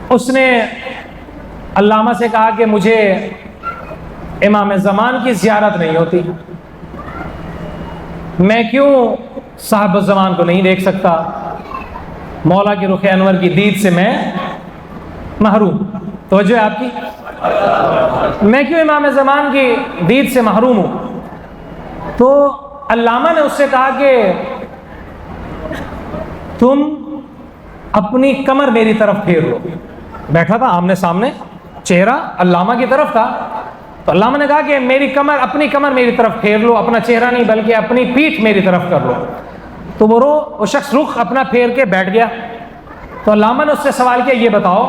اس نے علامہ سے کہا کہ مجھے امام زمان کی زیارت نہیں ہوتی، میں کیوں صاحب الزمان کو نہیں دیکھ سکتا، مولا کے رخ انور کی دید سے میں محروم۔ توجہ ہے آپ کی، میں کیوں امام زمان کی دید سے محروم ہوں؟ تو علامہ نے اس سے کہا کہ تم اپنی کمر میری طرف پھیر لو۔ بیٹھا تھا آمنے سامنے، چہرہ علامہ کی طرف تھا، تو علامہ نے کہا کہ میری کمر، اپنی کمر میری طرف پھیر لو، اپنا چہرہ نہیں بلکہ اپنی پیٹھ میری طرف کر لو۔ تو وہ شخص رخ اپنا پھیر کے بیٹھ گیا۔ تو علامہ نے اس سے سوال کیا، یہ بتاؤ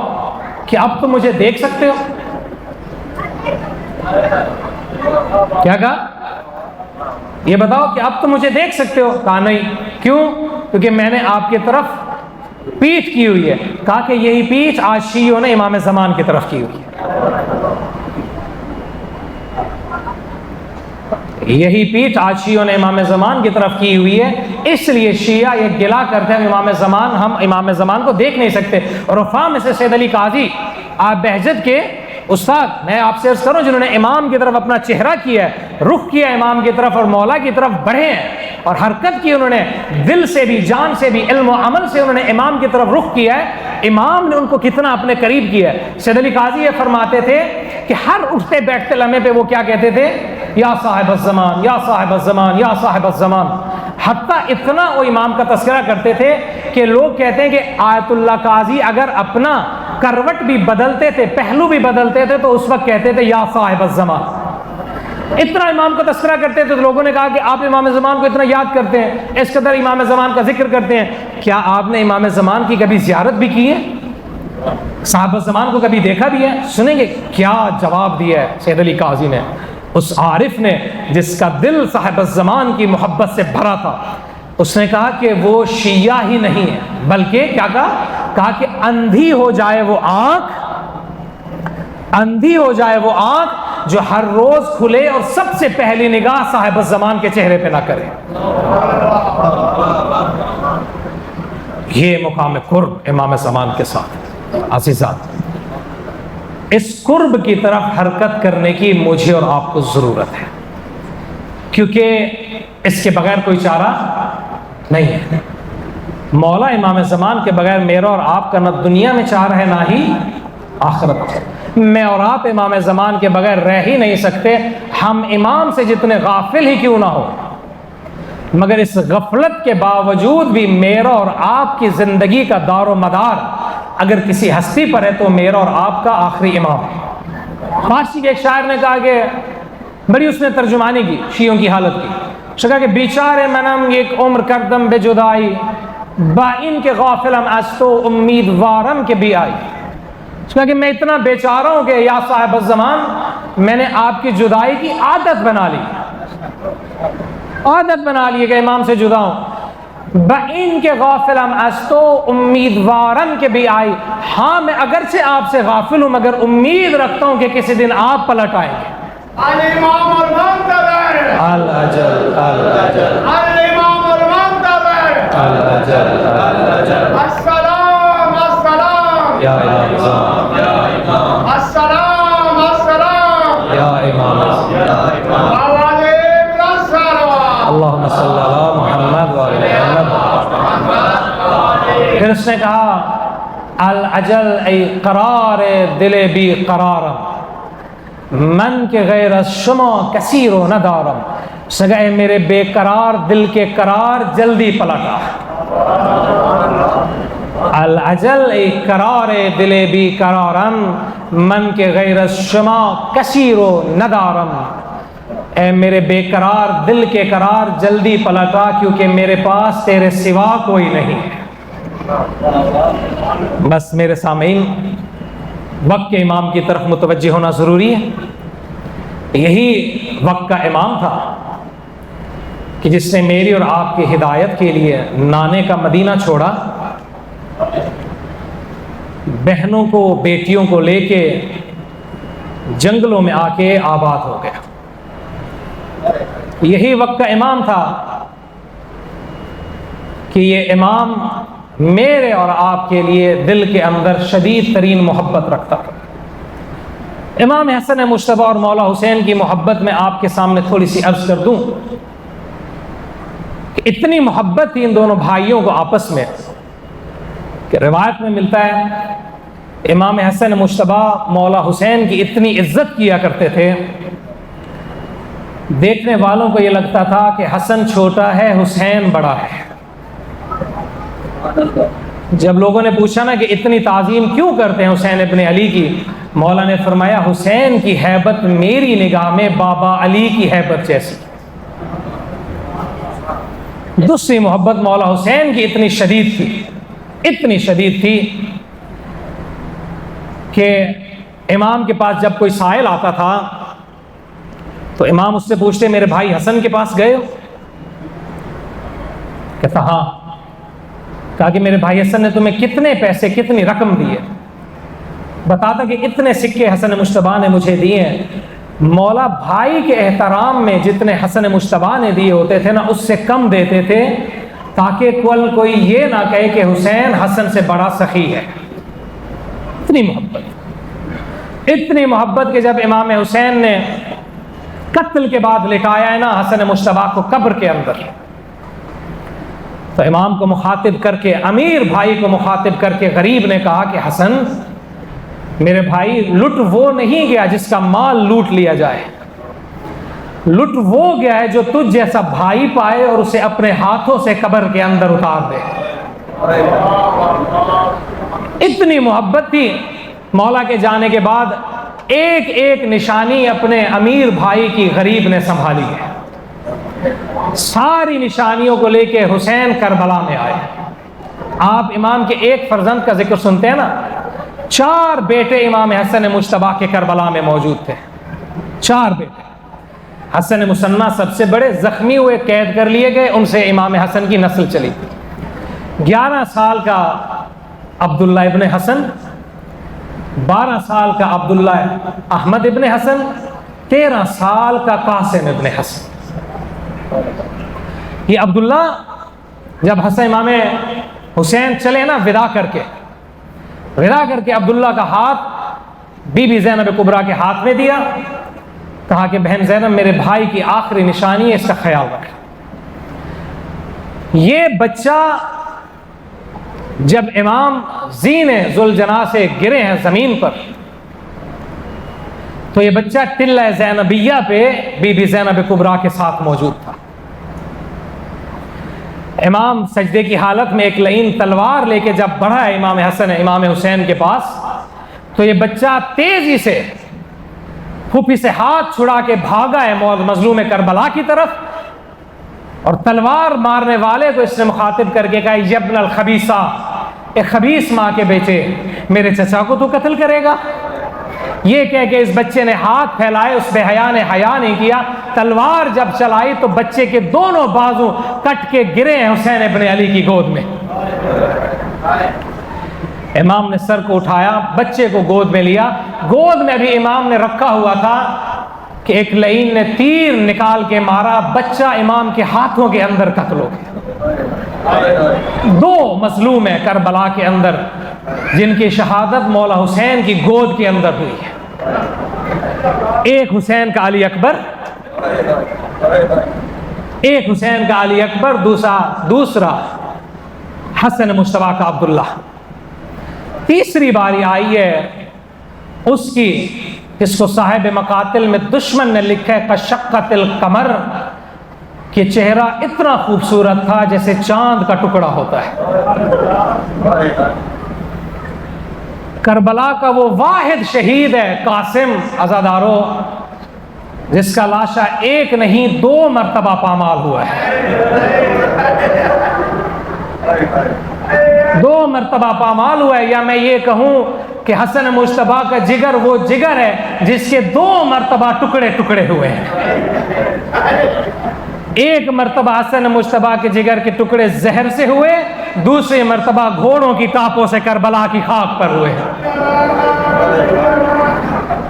کہ اب تم مجھے دیکھ سکتے ہو؟ کیا کہا؟ یہ بتاؤ کہ اب تم مجھے دیکھ سکتے ہو؟ کہا نہیں۔ کیوں؟ کیونکہ میں نے آپ کی طرف پیٹھ کی ہوئی ہے۔ کہا کہ یہی پیٹھ آج شیعوں نے امام زمان کی طرف کی ہوئی ہے، یہی پیٹھ آج شیعوں نے امام زمان کی طرف کی ہوئی ہے۔ اس لیے شیعہ یہ گلا کرتے ہیں امام زمان، ہم امام زمان کو دیکھ نہیں سکتے۔ اور رفاع میں سے سید علی قاضی آپ بہجت کے استاد، میں آپ سے عرض کروں، جنہوں نے امام کی طرف اپنا چہرہ کیا ہے، رخ کیا امام کی طرف اور مولا کی طرف بڑھے ہیں اور حرکت کی، انہوں نے دل سے بھی، جان سے بھی، علم و عمل سے انہوں نے امام کی طرف رخ کیا ہے۔ امام نے ان کو کتنا اپنے قریب کیا ہے۔ سید علی قاضی یہ فرماتے تھے کہ ہر اٹھتے بیٹھتے لمحے پہ وہ کیا کہتے تھے؟ یا صاحب الزمان، یا صاحب الزمان، یا صاحب الزمان۔ حتیٰ اتنا وہ امام کا تذکرہ کرتے تھے کہ لوگ کہتے ہیں کہ آیت اللہ قاضی اگر اپنا کروٹ بھی بدلتے تھے، پہلو بھی بدلتے تھے، تو اس وقت کہتے تھے یا صاحب الزمان۔ اتنا امام کا تذکرہ کرتے تھے تو لوگوں نے کہا کہ آپ امام زمان کو اتنا یاد کرتے ہیں، اس قدر امام زمان کا ذکر کرتے ہیں، کیا آپ نے امام زمان کی کبھی زیارت بھی کی ہے؟ صاحب الزمان کو کبھی دیکھا بھی ہے؟ سنیں گے کیا جواب دیا ہے سید علی قاضی نے، اس عارف نے جس کا دل صاحب الزمان کی محبت سے بھرا تھا۔ اس نے کہا کہ وہ شیعہ ہی نہیں ہے، بلکہ کیا کہا کہ اندھی ہو جائے وہ آنکھ، اندھی ہو جائے وہ آنکھ جو ہر روز کھلے اور سب سے پہلی نگاہ صاحب الزمان کے چہرے پہ نہ کرے۔ یہ مقام قرب امام زمان کے ساتھ عزیزان، اس قرب کی طرف حرکت کرنے کی مجھے اور آپ کو ضرورت ہے، کیونکہ اس کے بغیر کوئی چارہ نہیں ہے۔ مولا امام زمان کے بغیر میرا اور آپ کا نہ دنیا میں چارہ ہے نہ ہی آخرت۔ میں اور آپ امام زمان کے بغیر رہ ہی نہیں سکتے، ہم امام سے جتنے غافل ہی کیوں نہ ہو، مگر اس غفلت کے باوجود بھی میرا اور آپ کی زندگی کا دار و مدار اگر کسی ہستی پر ہے تو میرا اور آپ کا آخری امام ہے۔ فارسی کے ایک شاعر نے کہا کہ بڑی اس نے ترجمانی کی شیعوں کی حالت کی، اس نے کہا کہ بیچارے منم ایک عمر کردم بے جدائی، با ان کے غافلم از تو امیدوارم کے بھی آئی۔ اس نے کہا کہ میں اتنا بیچارہ ہوں کہ یا صاحب الزمان میں نے آپ کی جدائی کی عادت بنا لی، عادت بنا لی کہ امام سے جدا ہوں۔ بَإِن کے غافلم از تو امیدوارم کے بھی آئی، ہاں میں اگرچہ آپ سے غافل ہوں مگر امید رکھتا ہوں کہ کسی دن آپ پلٹ آئیں گے۔ الامام المنتظر الاجل الاجل الامام المنتظر الاجل الاجل السلام السلام یا امام زمان، السلام السلام یا امام زمان، وعلیکم السلام۔ اللہم صلی علی محمد وعلی محمد۔ پھر اس نے کہا الاجل ای قرار دل بی قرارم، من کے غیر از شما کثیر و ندارم۔ اس نے کہا اے میرے بے قرار دل کے قرار جلدی پلٹا۔ الاجل ای قرار دل بی قرارم، من کے غیر از شما کثیر و ندارم۔ اے میرے بے قرار دل کے قرار جلدی پلٹا کیونکہ میرے پاس تیرے سوا کوئی نہیں ہے۔ بس میرے سامعین، وقت کے امام کی طرف متوجہ ہونا ضروری ہے۔ یہی وقت کا امام تھا کہ جس نے میری اور آپ کی ہدایت کے لیے نانے کا مدینہ چھوڑا، بہنوں کو بیٹیوں کو لے کے جنگلوں میں آ کے آباد ہو گیا۔ یہی وقت کا امام تھا کہ یہ امام میرے اور آپ کے لیے دل کے اندر شدید ترین محبت رکھتا تھا۔ امام حسن مجتبیٰ اور مولا حسین کی محبت میں آپ کے سامنے تھوڑی سی عرض کر دوں کہ اتنی محبت تھی ان دونوں بھائیوں کو آپس میں کہ روایت میں ملتا ہے امام حسن مجتبیٰ مولا حسین کی اتنی عزت کیا کرتے تھے، دیکھنے والوں کو یہ لگتا تھا کہ حسن چھوٹا ہے حسین بڑا ہے۔ جب لوگوں نے پوچھا نا کہ اتنی تعظیم کیوں کرتے ہیں حسین ابن علی کی، مولا نے فرمایا حسین کی ہیبت میری نگاہ میں بابا علی کی ہیبت جیسی۔ دوسری محبت مولا حسین کی اتنی شدید تھی، اتنی شدید تھی کہ امام کے پاس جب کوئی سائل آتا تھا تو امام اس سے پوچھتے میرے بھائی حسن کے پاس گئے ہو؟ کہتا ہاں۔ کہا کہ میرے بھائی حسن نے تمہیں کتنے پیسے کتنی رقم دی ہے؟ بتاتا کہ اتنے سکے حسن مجتبیٰ نے مجھے دیے ہیں۔ مولا بھائی کے احترام میں جتنے حسن مجتبیٰ نے دیے ہوتے تھے نا اس سے کم دیتے تھے تاکہ کل کوئی یہ نہ کہے کہ حسین حسن سے بڑا سخی ہے۔ اتنی محبت، اتنی محبت کہ جب امام حسین نے قتل کے بعد لٹایا ہے نا حسن مجتبیٰ کو قبر کے اندر، تو امام کو مخاطب کر کے، امیر بھائی کو مخاطب کر کے غریب نے کہا کہ حسن میرے بھائی، لٹ وہ نہیں گیا جس کا مال لوٹ لیا جائے، لٹ وہ گیا ہے جو تجھ جیسا بھائی پائے اور اسے اپنے ہاتھوں سے قبر کے اندر اتار دے۔ اتنی محبت تھی۔ مولا کے جانے کے بعد ایک ایک نشانی اپنے امیر بھائی کی غریب نے سنبھالی ہے۔ ساری نشانیوں کو لے کے حسین کربلا میں آئے۔ آپ امام کے ایک فرزند کا ذکر سنتے ہیں نا، 4 بیٹے امام حسن مجتبیٰ کے کربلا میں موجود تھے، 4 بیٹے۔ حسن مثنیٰ سب سے بڑے، زخمی ہوئے قید کر لیے گئے، ان سے امام حسن کی نسل چلی۔ 11 سال کا عبداللہ ابن حسن، 12 سال کا عبداللہ احمد ابن حسن، 13 سال کا قاسم ابن حسن۔ یہ عبداللہ جب حسن امام حسین چلے نا ودا کر کے عبداللہ کا ہاتھ بی بی زینب کبریٰ کے ہاتھ میں دیا، کہا کہ بہن زینب میرے بھائی کی آخری نشانی ہے، اس کا خیال رکھ۔ یہ بچہ جب امام زین ذوالجناح سے گرے ہیں زمین پر تو یہ بچہ ٹلہ زینبیہ پہ بی بی زینب کبریٰ کے ساتھ موجود تھا۔ امام سجدے کی حالت میں ایک لعین تلوار لے کے جب بڑھا ہے امام حسین کے پاس، تو یہ بچہ تیزی سے پھوپھی سے ہاتھ چھڑا کے بھاگا ہے مظلوم کربلا کی طرف، اور تلوار مارنے والے کو اس نے مخاطب کر کے کہا یبن الخبیثہ، اے خبیث ماں کے بیٹے، میرے چچا کو تو قتل کرے گا؟ یہ کہہ کے اس بچے نے ہاتھ پھیلائے، اس بے حیا نے حیا نہیں کیا، تلوار جب چلائی تو بچے کے دونوں بازو کٹ کے گرے ہیں حسین ابن علی کی گود میں۔ امام نے سر کو اٹھایا، بچے کو گود میں لیا، گود میں بھی امام نے رکھا ہوا تھا کہ ایک لعین نے تیر نکال کے مارا، بچہ امام کے ہاتھوں کے اندر قتل ہو گیا۔ 2 مظلوم ہیں کربلا کے اندر جن کی شہادت مولا حسین کی گود کے اندر ہوئی ہے۔ ایک حسین کا علی اکبر، ایک حسین کا علی اکبر، دوسرا حسن مجتبیٰ کا عبداللہ۔ تیسری باری آئی ہے اس کی، اس کو صاحب مقاتل میں دشمن نے لکھا ہے کشقت القمر، کہ چہرہ اتنا خوبصورت تھا جیسے چاند کا ٹکڑا ہوتا ہے۔ کربلا کا وہ واحد شہید ہے قاسم عزادارو، جس کا لاشا 1 نہیں 2 مرتبہ پامال ہوا ہے، 2 مرتبہ پامال ہوا ہے۔ یا میں یہ کہوں کہ حسن مجتبیٰ کا جگر وہ جگر ہے جس کے 2 مرتبہ ٹکڑے ٹکڑے ہوئے ہیں۔ 1 مرتبہ حسن مجتبیٰ کے جگر کے ٹکڑے زہر سے ہوئے، دوسری مرتبہ گھوڑوں کی ٹاپوں سے کربلا کی خاک پر ہوئے۔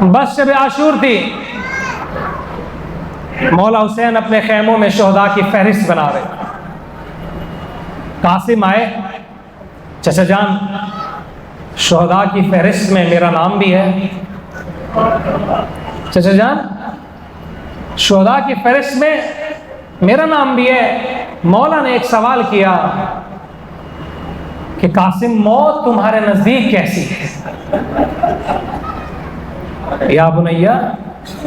بس شب عاشور تھی، مولا حسین اپنے خیموں میں شہداء کی فہرست بنا رہے. قاسم آئے, چچا جان شہداء کی فہرست میں میرا نام بھی ہے. چچا جان شہداء کی فہرست میں میرا نام بھی ہے. مولا نے ایک سوال کیا کہ قاسم موت تمہارے نزدیک کیسی ہے؟ یا بنیا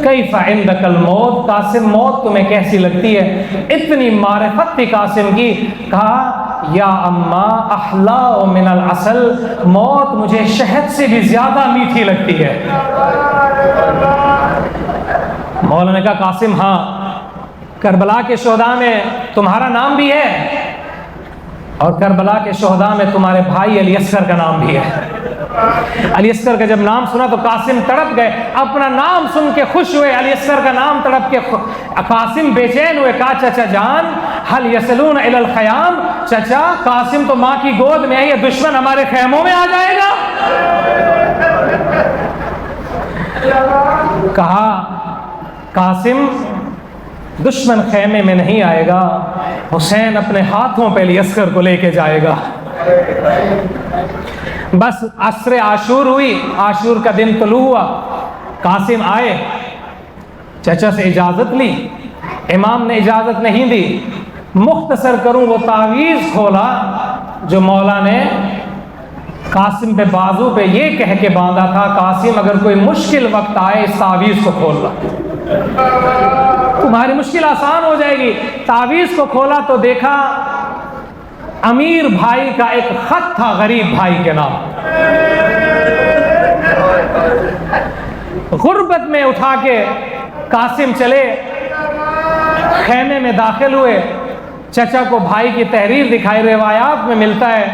کیف عندک الموت, قاسم موت تمہیں کیسی لگتی ہے؟ اتنی معرفت تھی قاسم کی. کہا یا اما احلا من العسل, موت مجھے شہد سے بھی زیادہ میٹھی لگتی ہے. مولا نے کہا قاسم ہاں کربلا کے شہداء میں تمہارا نام بھی ہے اور کربلا کے شہداء میں تمہارے بھائی علی اصغر کا نام بھی ہے. علی اصغر کا جب نام سنا تو قاسم تڑپ گئے, اپنا نام سن کے خوش ہوئے. علی اصغر کا نام تڑپ کے قاسم بے چین ہوئے. کہا چچا جان هل يصلون الى الخیام, چچا قاسم تو ماں کی گود میں ہے, یہ دشمن ہمارے خیموں میں آ جائے گا. کہا قاسم دشمن خیمے میں نہیں آئے گا, حسین اپنے ہاتھوں پہ علی اصغر کو لے کے جائے گا. بس عصر عاشور ہوئی, عاشور کا دن طلوع ہوا, قاسم آئے, چچا سے اجازت لی, امام نے اجازت نہیں دی. مختصر کروں وہ تعویذ کھولا جو مولا نے قاسم پہ بازو پہ یہ کہہ کے باندھا تھا, قاسم اگر کوئی مشکل وقت آئے اس تعویذ کو کھولنا, تمہاری مشکل آسان ہو جائے گی. تعویذ کو کھولا تو دیکھا امیر بھائی کا ایک خط تھا غریب بھائی کے نام. غربت میں اٹھا کے قاسم چلے, خیمے میں داخل ہوئے, چچا کو بھائی کی تحریر دکھائی. روایات میں ملتا ہے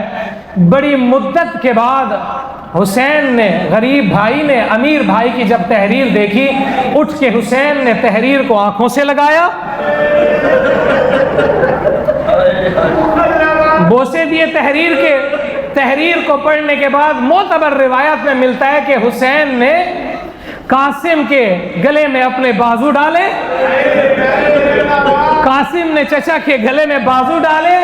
بڑی مدت کے بعد حسین نے, غریب بھائی نے امیر بھائی کی جب تحریر دیکھی, اٹھ کے حسین نے تحریر کو آنکھوں سے لگایا, بوسے دیے تحریر کے. تحریر کو پڑھنے کے بعد معتبر روایات میں ملتا ہے کہ حسین نے قاسم کے گلے میں اپنے بازو ڈالے, قاسم نے چچا کے گلے میں بازو ڈالے,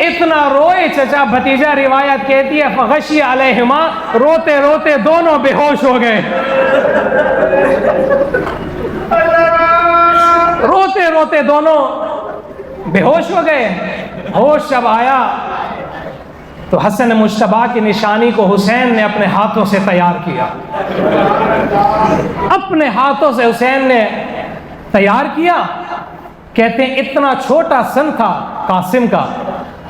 اتنا روئے چچا. بھتیجا روایت کہتی ہے فغشی علیہما, روتے روتے دونوں بے ہوش ہو گئے. روتے روتے دونوں بے ہوش ہو گئے. ہوش جب آیا تو حسن مجتبیٰ کی نشانی کو حسین نے اپنے ہاتھوں سے تیار کیا, اپنے ہاتھوں سے حسین نے تیار کیا. کہتے ہیں اتنا چھوٹا سن تھا قاسم کا,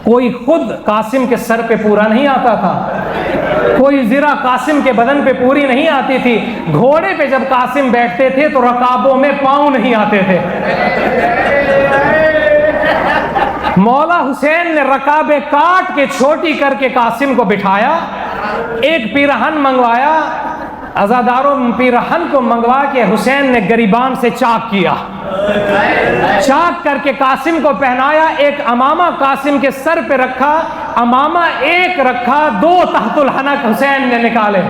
کوئی خود قاسم کے سر پہ پورا نہیں آتا تھا, کوئی زرہ قاسم کے بدن پہ پوری نہیں آتی تھی. گھوڑے پہ جب قاسم بیٹھتے تھے تو رکابوں میں پاؤں نہیں آتے تھے. مولا حسین نے رکابیں کاٹ کے چھوٹی کر کے قاسم کو بٹھایا, ایک پیرہن منگوایا, عزاداروں پیرہن کو منگوا کے حسین نے گریبان سے چاک کیا, چاک کر کے قاسم کو پہنایا. ایک امامہ قاسم کے سر پہ رکھا, امامہ ایک رکھا, 2 تحت الحنک حسین نے نکالے.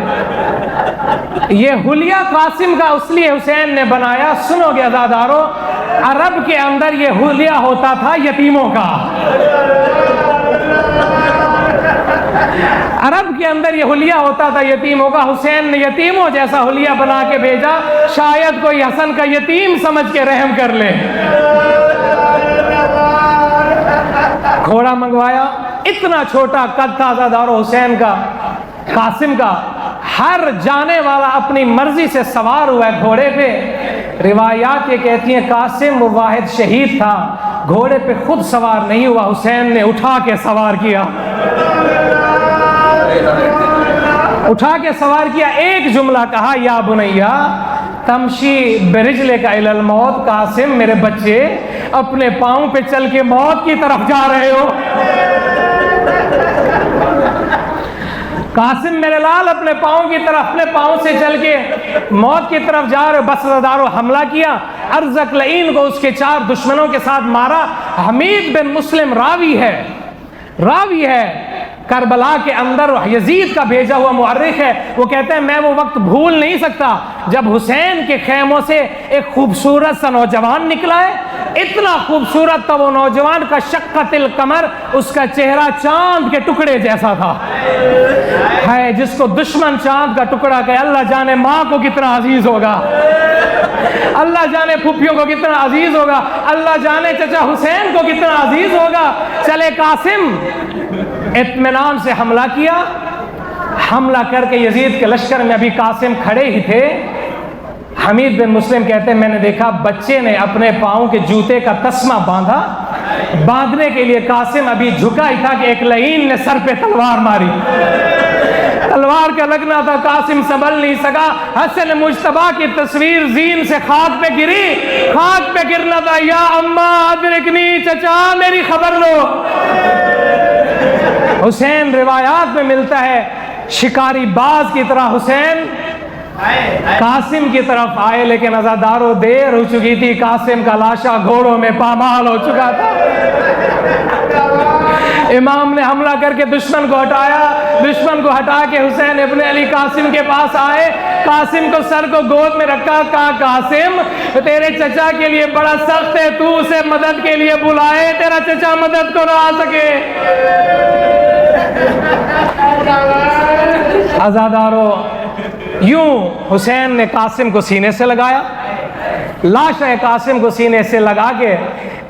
یہ حلیہ قاسم کا اس لیے حسین نے بنایا, سنو گے عزاداروں, عرب کے اندر یہ حلیہ ہوتا تھا یتیموں کا. عرب کے اندر یہ حلیہ ہوتا تھا یتیموں کا. حسین نے یتیموں جیسا حلیہ بنا کے بھیجا, شاید کوئی حسن کا یتیم سمجھ کے رحم کر لے. گھوڑا منگوایا, اتنا چھوٹا قد تھا عزادارو حسین کا, قاسم کا. ہر جانے والا اپنی مرضی سے سوار ہوا ہے گھوڑے پہ. روایات یہ کہتی ہیں قاسم وہ واحد شہید تھا, گھوڑے پہ خود سوار نہیں ہوا, حسین نے اٹھا کے سوار کیا, اٹھا کے سوار کیا. ایک جملہ کہا یا بنیا تمشی برجلک الی الموت, قاسم میرے بچے اپنے پاؤں پہ چل کے موت کی طرف جا رہے ہو. قاسم میرے لال اپنے پاؤں کی طرف, اپنے پاؤں سے چل کے موت کی طرف جا رہے. بس عزادارو حملہ کیا, ارزق لعین کو اس کے 4 دشمنوں کے ساتھ مارا. حمید بن مسلم راوی ہے, کربلا کے اندر یزید کا بھیجا ہوا مورخ ہے، وہ کہتے ہیں میں وہ وقت بھول نہیں سکتا جب حسین کے خیموں سے ایک خوبصورت سا نوجوان نکلا ہے، اتنا خوبصورت تھا وہ نوجوان کا شقت القمر، اس کا چہرہ چاند کے ٹکڑے جیسا تھا، ہے جس کو دشمن چاند کا ٹکڑا کہ اللہ جانے ماں کو کتنا عزیز ہوگا، اللہ جانے پھوپھیوں کو کتنا عزیز ہوگا، اللہ جانے چچا حسین کو کتنا عزیز ہوگا۔ چلے قاسم اطمینان سے حملہ کیا، حملہ کر کے یزید کے لشکر میں ابھی قاسم کھڑے ہی تھے، حمید بن مسلم کہتے ہیں میں نے دیکھا بچے نے اپنے پاؤں کے جوتے کا تسمہ باندھا، باندھنے کے لیے قاسم ابھی جھکا ہی تھا کہ ایک لعین نے سر پہ تلوار ماری، تلوار کا لگنا تھا، قاسم سنبھل نہیں سکا، حسن مجتبیٰ کی تصویر زین سے خاک پہ گری، خاک پہ گرنا تھا، یا اماں ادرکنی، چچا میری خبر لو۔ حسین روایات میں ملتا ہے شکاری باز کی طرح حسین قاسم کی طرف آئے، لیکن عزادارو دیر ہو چکی تھی، قاسم کا لاشا گھوڑوں میں پامال ہو چکا تھا۔ امام نے حملہ کر کے دشمن کو ہٹایا، دشمن کو ہٹا کے حسین ابن علی قاسم کے پاس آئے، قاسم کو سر کو گود میں رکھا، کہا قاسم تیرے چچا کے لیے بڑا سخت ہے، تو اسے مدد کے لیے بلائے، تیرا چچا مدد کو نہ آ سکے۔ عزادارو یوں حسین نے قاسم کو سینے سے لگایا، لاش قاسم کو سینے سے لگا کے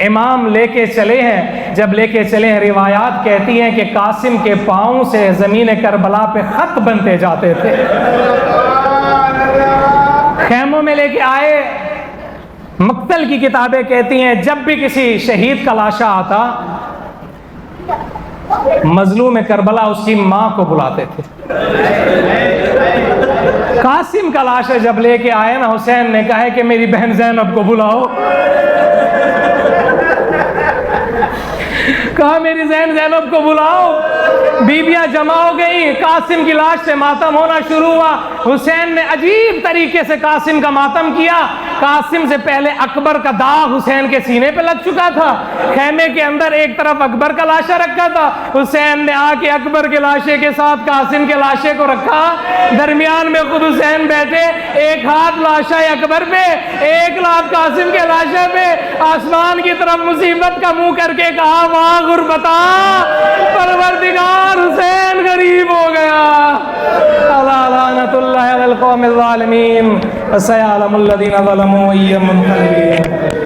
امام لے کے چلے ہیں، جب لے کے چلے ہیں روایات کہتی ہیں کہ قاسم کے پاؤں سے زمین کربلا پہ خط بنتے جاتے تھے، خیموں میں لے کے آئے۔ مقتل کی کتابیں کہتی ہیں جب بھی کسی شہید کا لاشا آتا مظلوم کربلا اس کی ماں کو بلاتے تھے۔ قاسم کا لاشا جب لے کے آئے نا، حسین نے کہا ہے کہ میری بہن زینب کو بلاؤ، کہا میری زینب کو بلاؤ، بیویاں جمع ہو گئی، قاسم کی لاش سے ماتم ہونا شروع ہوا۔ حسین نے عجیب طریقے سے قاسم کا ماتم کیا، قاسم سے پہلے اکبر کا داغ حسین کے سینے پہ لگ چکا تھا، خیمے کے اندر ایک طرف اکبر کا لاشا رکھا تھا، حسین نے آ کے اکبر کے لاشے کے ساتھ قاسم کے لاشے کو رکھا، درمیان میں خود حسین بیٹھے، ایک ہاتھ لاشا اکبر پہ، ایک ہاتھ قاسم کے لاشے پہ، آسمان کی طرف مصیبت کا منہ کر کے کہا واہ غربتا، پروردگار حسین غریب ہو گیا۔ الا لعنۃ اللہ علی القوم الظالمین، وسيعلم الذين ظلموا أي منقلب۔